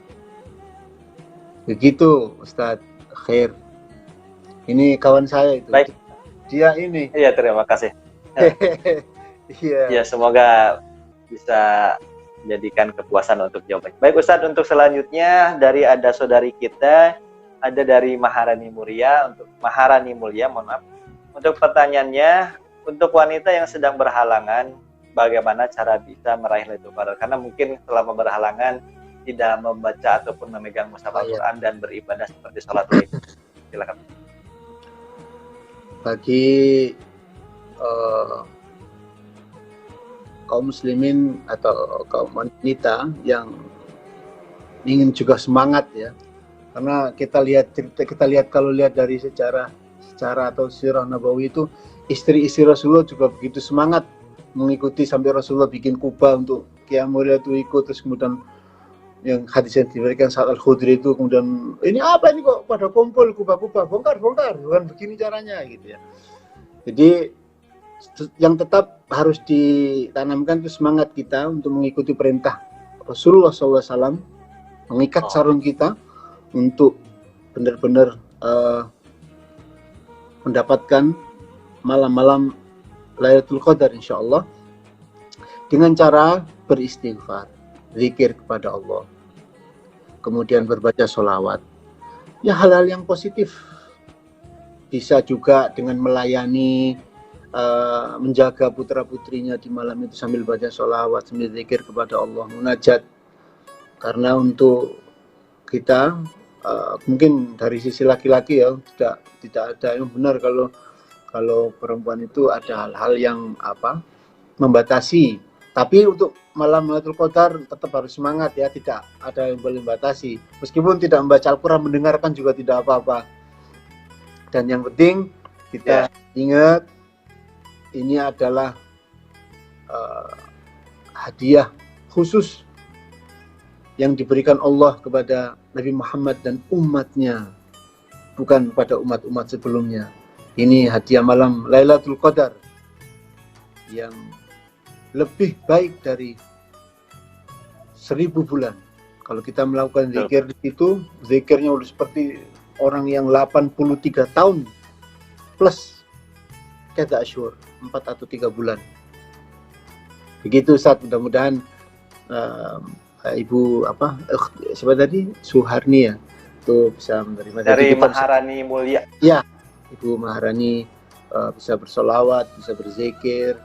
Begitu Ustadz. Khair. Ini kawan saya itu. Baik. Dia ini. Iya, terima kasih. Iya. Ya, semoga bisa menjadikan kepuasan untuk jawabannya. Baik Ustadz, untuk selanjutnya dari ada saudari kita, ada dari Maharani Mulia, mohon maaf. Untuk pertanyaannya, untuk wanita yang sedang berhalangan, bagaimana cara bisa meraih Lailatul Qadar? Karena mungkin selama berhalangan tidak membaca ataupun memegang mushaf Al-Quran dan beribadah seperti sholat Id. Silakan. Bagi kaum muslimin atau kaum wanita yang ingin juga semangat ya, karena kita lihat kalau lihat dari secara atau sirah Nabawi itu, istri-istri Rasulullah juga begitu semangat mengikuti sampai Rasulullah bikin kubah untuk Qiyamul Lail itu ikut. Terus kemudian yang hadis yang diberikan saat Al-Khudri itu, kemudian ini apa ini kok pada kumpul kubah-kubah, bongkar bukan begini caranya gitu ya. Jadi yang tetap harus ditanamkan itu semangat kita untuk mengikuti perintah Rasulullah SAW, mengikat sarung kita untuk benar-benar mendapatkan malam-malam Lailatul Qadar insyaallah dengan cara beristighfar, zikir kepada Allah, kemudian berbaca sholawat, ya hal-hal yang positif. Bisa juga dengan melayani, menjaga putra-putrinya di malam itu sambil baca sholawat, sambil zikir kepada Allah, munajat. Karena untuk kita mungkin dari sisi laki-laki ya tidak ada yang benar kalau perempuan itu ada hal-hal yang membatasi. Tapi untuk malam Lailatul Qadar tetap harus semangat ya, tidak ada yang boleh membatasi. Meskipun tidak membaca Al-Quran, mendengarkan juga tidak apa-apa. Dan yang penting kita ingat, ini adalah hadiah khusus yang diberikan Allah kepada Nabi Muhammad dan umatnya, bukan pada umat-umat sebelumnya. Ini hadiah malam Lailatul Qadar yang lebih baik dari 1000 bulan. Kalau kita melakukan zikir itu, zikirnya udah seperti orang yang 83 tahun plus kada asyur, 4 atau 3 bulan. Begitu Ustaz, mudah-mudahan Ibu siapa tadi? Suharni ya, itu bisa menerima. Dari Maharani Mulia. Ya, Ibu Maharani bisa bersolawat, bisa berzikir,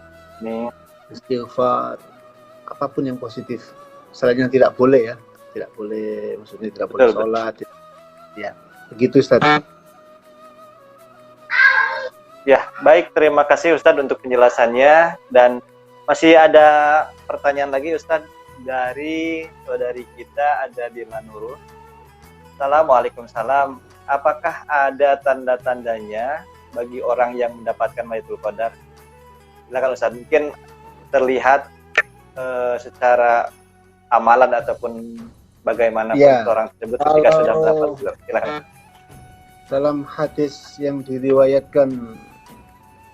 istighfar, apapun yang positif. Selain yang tidak boleh ya, tidak boleh, maksudnya tidak boleh sholat. Ya, begitu Ustaz. Ya, baik, terima kasih Ustadz untuk penjelasannya. Dan masih ada pertanyaan lagi Ustadz dari saudari kita, ada Birna Nurul. Assalamualaikum salam. Apakah ada tanda-tandanya bagi orang yang mendapatkan Lailatul Qadar? Silakan Ustadz, mungkin terlihat secara amalan ataupun bagaimana orang tersebut ketika sudah mendapat. Silakan. Dalam hadis yang diriwayatkan,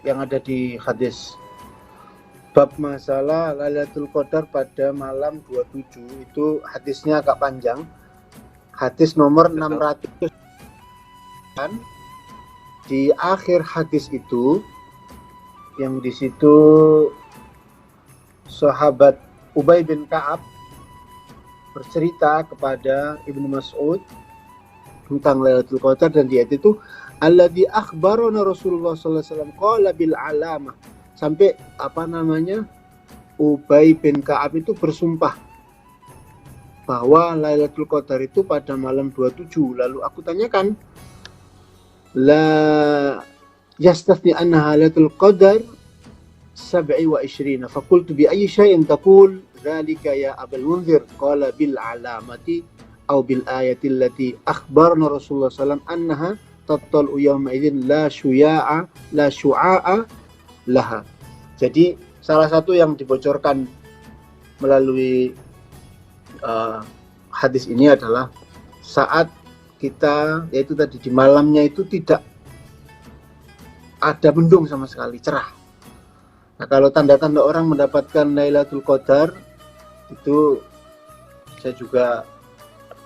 yang ada di hadis bab masalah Lailatul Qadar pada malam 27, itu hadisnya agak panjang. Hadis nomor 600. Di akhir hadis itu, yang di situ sahabat Ubay bin Ka'ab bercerita kepada Ibnu Mas'ud tentang Lailatul Qadar, dan di ayat itu alladzi akhbarana Rasulullah sallallahu alaihi wasallam qala bil alamah, sampai Ubay bin Ka'ab itu bersumpah bahwa Lailatul Qadar itu pada malam 27. Lalu aku tanyakan, la yastathni anna Lailatul Qadar 27, faqultu bi ayyi syai'in taqul dzalika ya Abul Munzir, qala bil alamati aw bil ayati allati akhbarna Rasulullah sallallahu alaihi wasallam annaha tattalu yawma idzin la syu'a'a laha. Jadi salah satu yang dibocorkan melalui hadis ini adalah saat kita, yaitu tadi di malamnya itu tidak ada mendung sama sekali, cerah. Nah, kalau tanda-tanda orang mendapatkan Lailatul Qadar itu, saya juga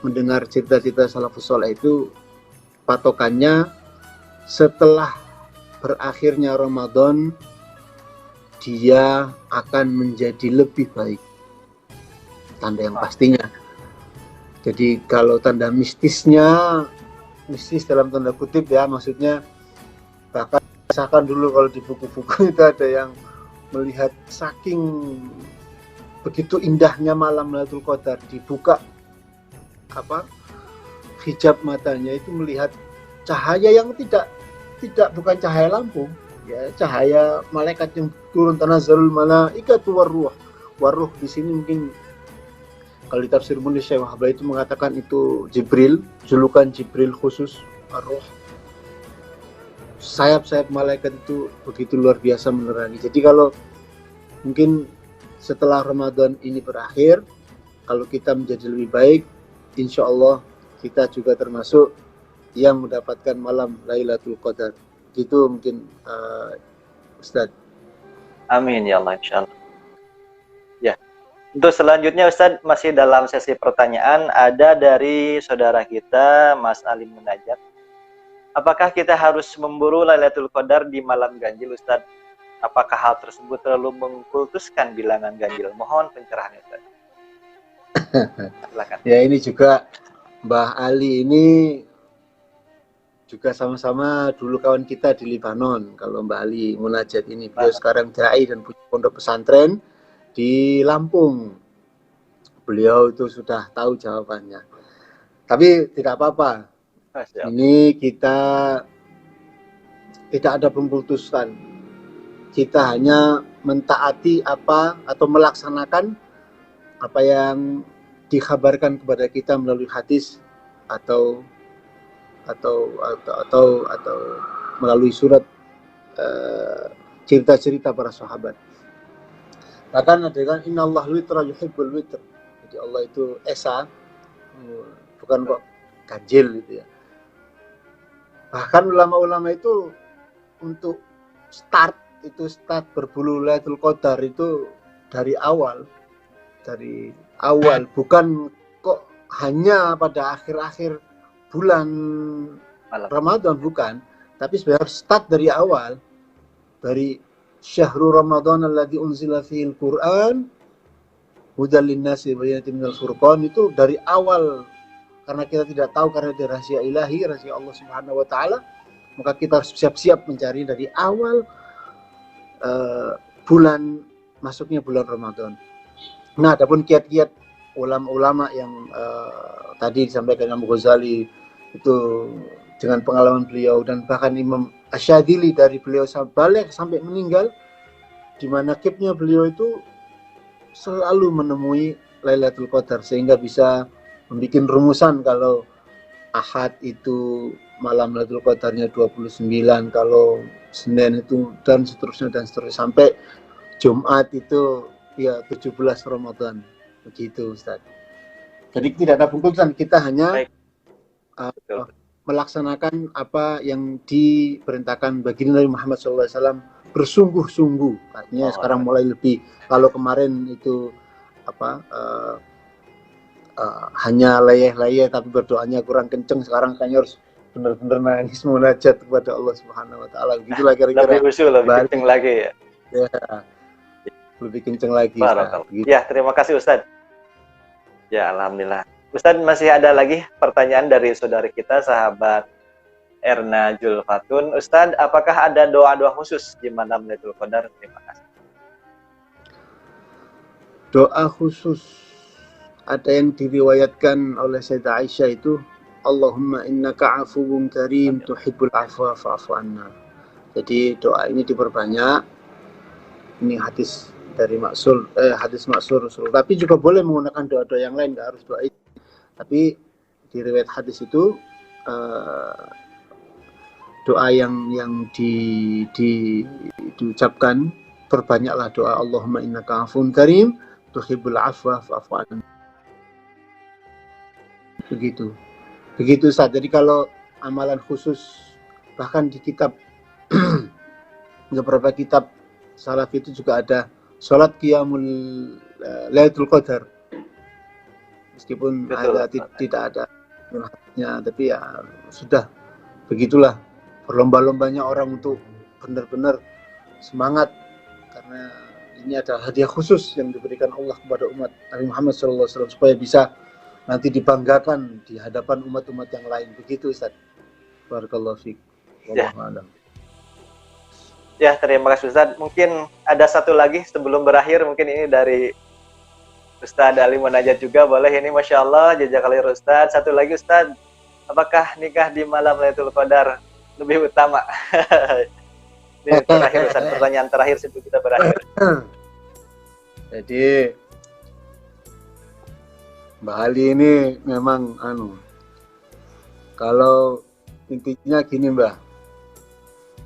mendengar cerita-cerita salafus saleh itu patokannya setelah berakhirnya Ramadan dia akan menjadi lebih baik. Tanda yang pastinya. Jadi kalau tanda mistisnya, mistis dalam tanda kutip ya, maksudnya bahkan misalkan dulu kalau di buku-buku itu ada yang melihat saking begitu indahnya malam Lailatul Qadar, dibuka hijab matanya itu melihat cahaya yang tidak bukan cahaya lampu, ya, cahaya malaikat yang turun, tanazzalul malaikatu waruh di sini mungkin kalau di tafsir Munis Syekh Wahbah itu mengatakan itu Jibril, julukan Jibril khusus Ar-Ruh. Sayap-sayap malaikat itu begitu luar biasa menerangi. Jadi kalau mungkin setelah Ramadan ini berakhir, kalau kita menjadi lebih baik, insya Allah kita juga termasuk yang mendapatkan malam Lailatul Qadar. Gitu mungkin Ustaz. Amin ya Allah, insya Allah. Ya, untuk selanjutnya Ustaz, masih dalam sesi pertanyaan, ada dari saudara kita Mas Ali Munajat. Apakah kita harus memburu Lailatul Qadar di malam ganjil, Ustaz? Apakah hal tersebut terlalu mengkultuskan bilangan ganjil? Mohon pencerahan, Ustaz. Silakan. Ya, ini juga Mbah Ali ini juga sama-sama dulu kawan kita di Libanon. Kalau Mbah Ali Munajat ini, beliau sekarang dai dan punya pondok pesantren di Lampung. Beliau itu sudah tahu jawabannya. Tapi tidak apa-apa. Ini kita tidak ada pengkultusan. Kita hanya mentaati apa atau melaksanakan apa yang dikhabarkan kepada kita melalui hadis atau melalui surat cerita-cerita para sahabat. Bahkan ada kan innallah witra yuhibbul witr. Jadi Allah itu esa, bukan kok ganjil gitu ya. Bahkan ulama-ulama itu untuk start berburu Lailatul Qadar itu dari awal, bukan kok hanya pada akhir-akhir bulan Ramadan, bukan, tapi sebenarnya start dari awal, dari syahrul Ramadan alladzi unzila fihil Qur'an hudal linnasi bayyinatin minal furqan, itu dari awal. Karena kita tidak tahu, karena itu rahasia ilahi, rahasia Allah Subhanahu wa taala, maka kita harus siap-siap mencari dari awal masuknya bulan Ramadan. Nah, adapun kiat-kiat ulama-ulama yang tadi disampaikan Imam Ghazali itu dengan pengalaman beliau, dan bahkan Imam Asyadili dari beliau sampai meninggal, di mana kipnya beliau itu selalu menemui Lailatul Qadar, sehingga bisa membuat rumusan kalau Ahad itu malam Lailatul Qadarnya 29, kalau Senin itu dan seterusnya sampai Jumat itu ya 17 Ramadan. Begitu Ustaz. Jadi tidak ada pengkultusan, kita hanya melaksanakan apa yang diperintahkan baginda Nabi Muhammad SAW bersungguh-sungguh. Artinya sekarang mulai lebih, kalau kemarin itu hanya layeh-layeh tapi berdoanya kurang kenceng, sekarang kayaknya harus benar-benar nangis munajat kepada Allah Subhanahu wa taala. Begitulah kira-kira. Lebih usul, lebih kenceng lagi ya. Ya. Lebih kenceng lagi. Ya, terima kasih Ustaz. Ya, alhamdulillah. Ustaz, masih ada lagi pertanyaan dari saudari kita, sahabat Erna Julfatun. Ustaz, apakah ada doa-doa khusus di malam Lailatul Qadar? Terima kasih. Doa khusus ada yang diriwayatkan oleh Sayyidah Aisyah itu, Allahumma innaka afuwun karim tuhibbul afwa fa'fu anna. Jadi doa ini diperbanyak. Ini hadis dari hadis maksur Rasul. Tapi juga boleh menggunakan doa-doa yang lain, nggak harus doa itu. Tapi di riwayat hadis itu doa yang diucapkan, perbanyaklah doa Allahumma innaka afuwun karim tuhibbul afwa fa'fu anna. Begitu Ustaz. Jadi kalau amalan khusus, bahkan di kitab beberapa kitab salaf itu juga ada sholat qiyamul Lailatul Qadar, meskipun Betul. tidak ada hadisnya, tapi ya sudah begitulah berlomba-lombanya orang untuk benar-benar semangat, karena ini adalah hadiah khusus yang diberikan Allah kepada umat Nabi Muhammad SAW supaya bisa nanti dibanggakan di hadapan umat-umat yang lain. Begitu Ustaz. Barakallahu fiik. Ya. Wallahu a'lam. Ya, terima kasih Ustaz. Mungkin ada satu lagi sebelum berakhir, mungkin ini dari Ustaz Ali Munajat juga, boleh ini, Masya Allah, jazakallahu Ustaz. Satu lagi Ustaz, apakah nikah di malam Lailatul Qadar lebih utama? Ini terakhir Ustaz, pertanyaan terakhir sebelum kita berakhir. Jadi Mbak Ali ini memang kalau intinya gini Mbak,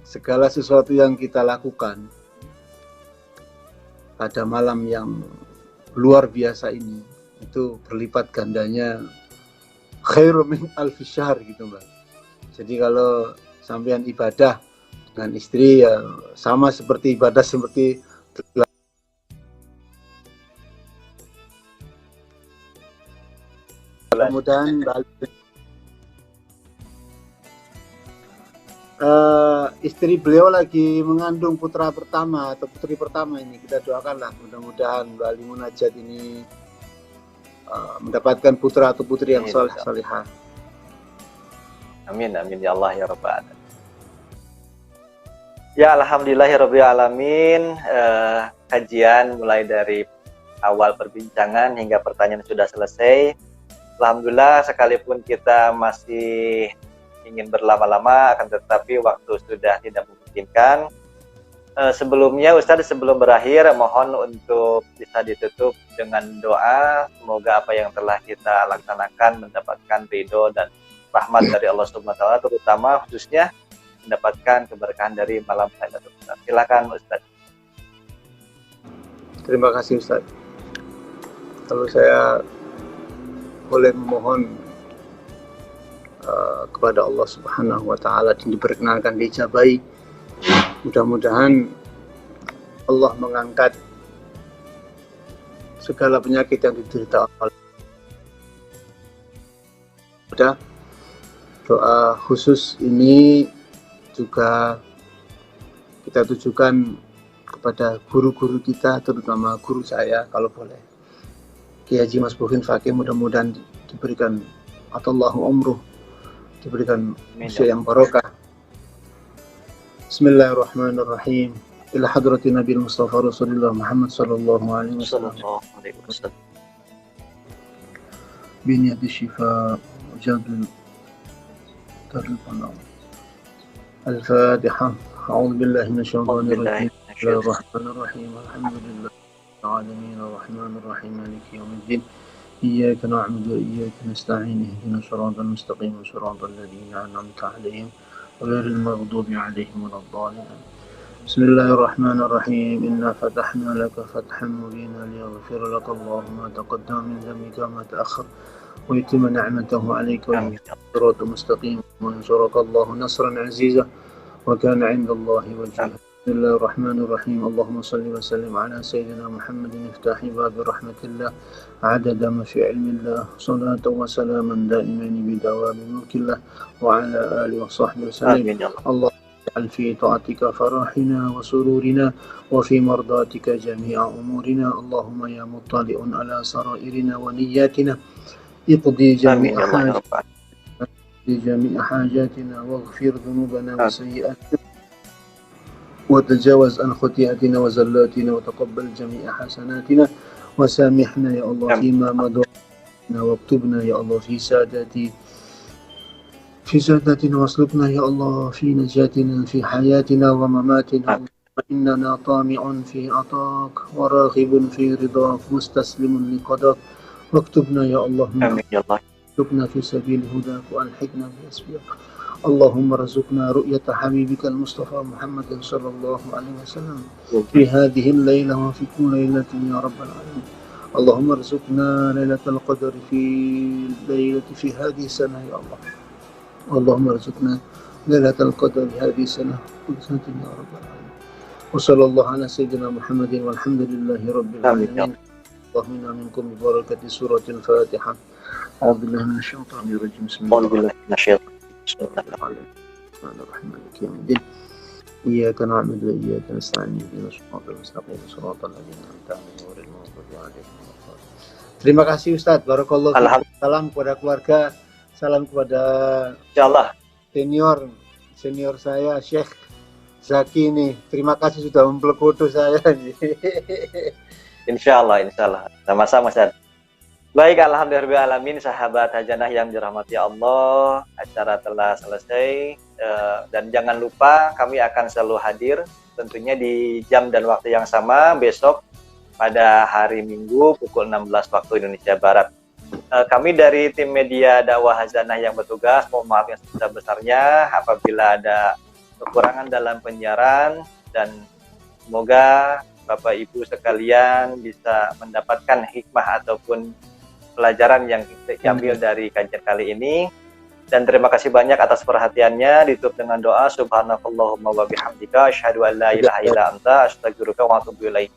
segala sesuatu yang kita lakukan pada malam yang luar biasa ini itu berlipat gandanya khairu min alfi syahr gitu Mbak. Jadi kalau sampean ibadah dengan istri ya sama seperti ibadah seperti mudah-mudahan istri beliau lagi mengandung putra pertama atau putri pertama ini, kita doakanlah mudah-mudahan Mbak Ali Munajat ini mendapatkan putra atau putri yang salihah. Amin, amin ya Allah ya Rabbal alamin. Ya alhamdulillahirabbil alamin. Kajian mulai dari awal perbincangan hingga pertanyaan sudah selesai. Alhamdulillah, sekalipun kita masih ingin berlama-lama, akan tetapi waktu sudah tidak memungkinkan. Sebelumnya Ustadz, sebelum berakhir, mohon untuk bisa ditutup dengan doa. Semoga apa yang telah kita laksanakan mendapatkan ridho dan rahmat dari Allah Subhanahu wa Ta'ala, terutama khususnya mendapatkan keberkahan dari malam Lailatul Qadar. Silakan Ustadz. Terima kasih Ustadz. Kalau saya boleh memohon kepada Allah Subhanahu wa Ta'ala dan diperkenankan diijabahi, mudah-mudahan Allah mengangkat segala penyakit yang diderita oleh doa khusus ini juga kita tujukan kepada guru-guru kita, terutama guru saya kalau boleh, Kiai Haji Mas Buhin Fakih, mudah-mudahan diberikan atallahu umruh, diberikan usia yang barokah. Bismillahirrahmanirrahim. Ila hadrati Nabi Mustafa Rasulullah Muhammad sallallahu alaihi wasallam. Biniyati shifa jadul darul panam. Al-Fatiha. A'udzu billahi minasyaitonir rajim. Bismillahirrahmanirrahim. Alhamdulillah العالمين الرحمن الرحيم مالك يوم الدين إياك نعبد وإياك نستعين اهدنا الصراط المستقيم صراط الذين أنعمت عليهم غير المغضوب عليهم ولا الضالين. بسم الله الرحمن الرحيم. إنا فتحنا لك فتحا مبينا ليغفر لك الله ما تقدم من ذنبك وما تأخر ويتم نعمته عليك ويهديك صراطا مستقيما وينصرك الله نصرا عزيزا وكان عند الله وجيها. بسم الله الرحمن الرحيم. اللهم صل وسلم على سيدنا محمد افتح باب رحمة الله عدد ما في علم الله صلاة وسلاما دائمين بدوام ملك الله وعلى آله وصحبه وسلم. اللهم اجعل في طاعتك فرحنا وسرورنا وفي مرضاتك جميع أمورنا. اللهم يا مطلع على سرائرنا ونياتنا اقضي جميع حاجاتنا واغفر ذنوبنا وسيئاتنا وتجاوز عن خطيئتنا وزلاتنا وتقبل جميع حسناتنا وسامحنا يا الله فيما مضى واكتبنا يا الله في ساداتنا واسلكنا يا الله في نجاتنا في حياتنا ومماتنا. إننا طامع في عطاك وراغب في رضاك مستسلم لقضاك واكتبنا يا الله واكتبنا في سبيل هداك وألحقنا بأسبياك. اللهم ارزقنا رؤية حبيبك المصطفى محمد صلى الله عليه وسلم في هذه الليلة وفي كل ليلة يا رب العالمين. اللهم ارزقنا ليلة القدر في هذه السنة يا الله. اللهم ارزقنا ليلة القدر هذه السنة كل سنة يا رب العالمين. Wassallallahu ala sayyidina Muhammadin walhamdulillahi rabbil Amin, ya alamin. Allahumma minkum bi barakati suratil Fatihah. A'udzu billahi minasyaitonir rajim. Alhamdulillah. Bismillahirrahmanirrahim. Maliki yaumiddin. Iyyaka na'budu wa iyyaka nasta'in. Ihdinas siratal mustaqim. Siratal ladzina an'amta 'alaihim ghairil maghdubi 'alaihim waladdallin. Terima kasih Ustadz. Barakallahu fiik. Alhamdulillah. Salam kepada keluarga. Salam kepada Insyaallah. senior saya Syekh Zaki nih. Terima kasih sudah memplek foto saya. Insyaallah. Sama-sama, Ustaz. Baik, alhamdulillahirrahmanirrahim, sahabat Hajanah yang dirahmati Allah, acara telah selesai, dan jangan lupa kami akan selalu hadir tentunya di jam dan waktu yang sama besok pada hari Minggu pukul 16 waktu Indonesia Barat. Kami dari tim media dakwah Hajanah yang bertugas mohon maaf yang sebesar-besarnya apabila ada kekurangan dalam penyiaran, dan semoga Bapak Ibu sekalian bisa mendapatkan hikmah ataupun pelajaran yang diambil dari kajian kali ini. Dan terima kasih banyak atas perhatiannya. Ditutup dengan doa subhanakallahumma wa bihamdika asyhadu an la ilaha illa anta astaghfiruka wa atubu ilaik.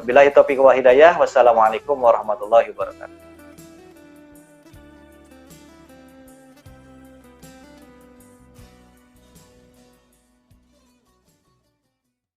Wabillahi taufiq wa hidayah. Wassalamualaikum warahmatullahi wabarakatuh.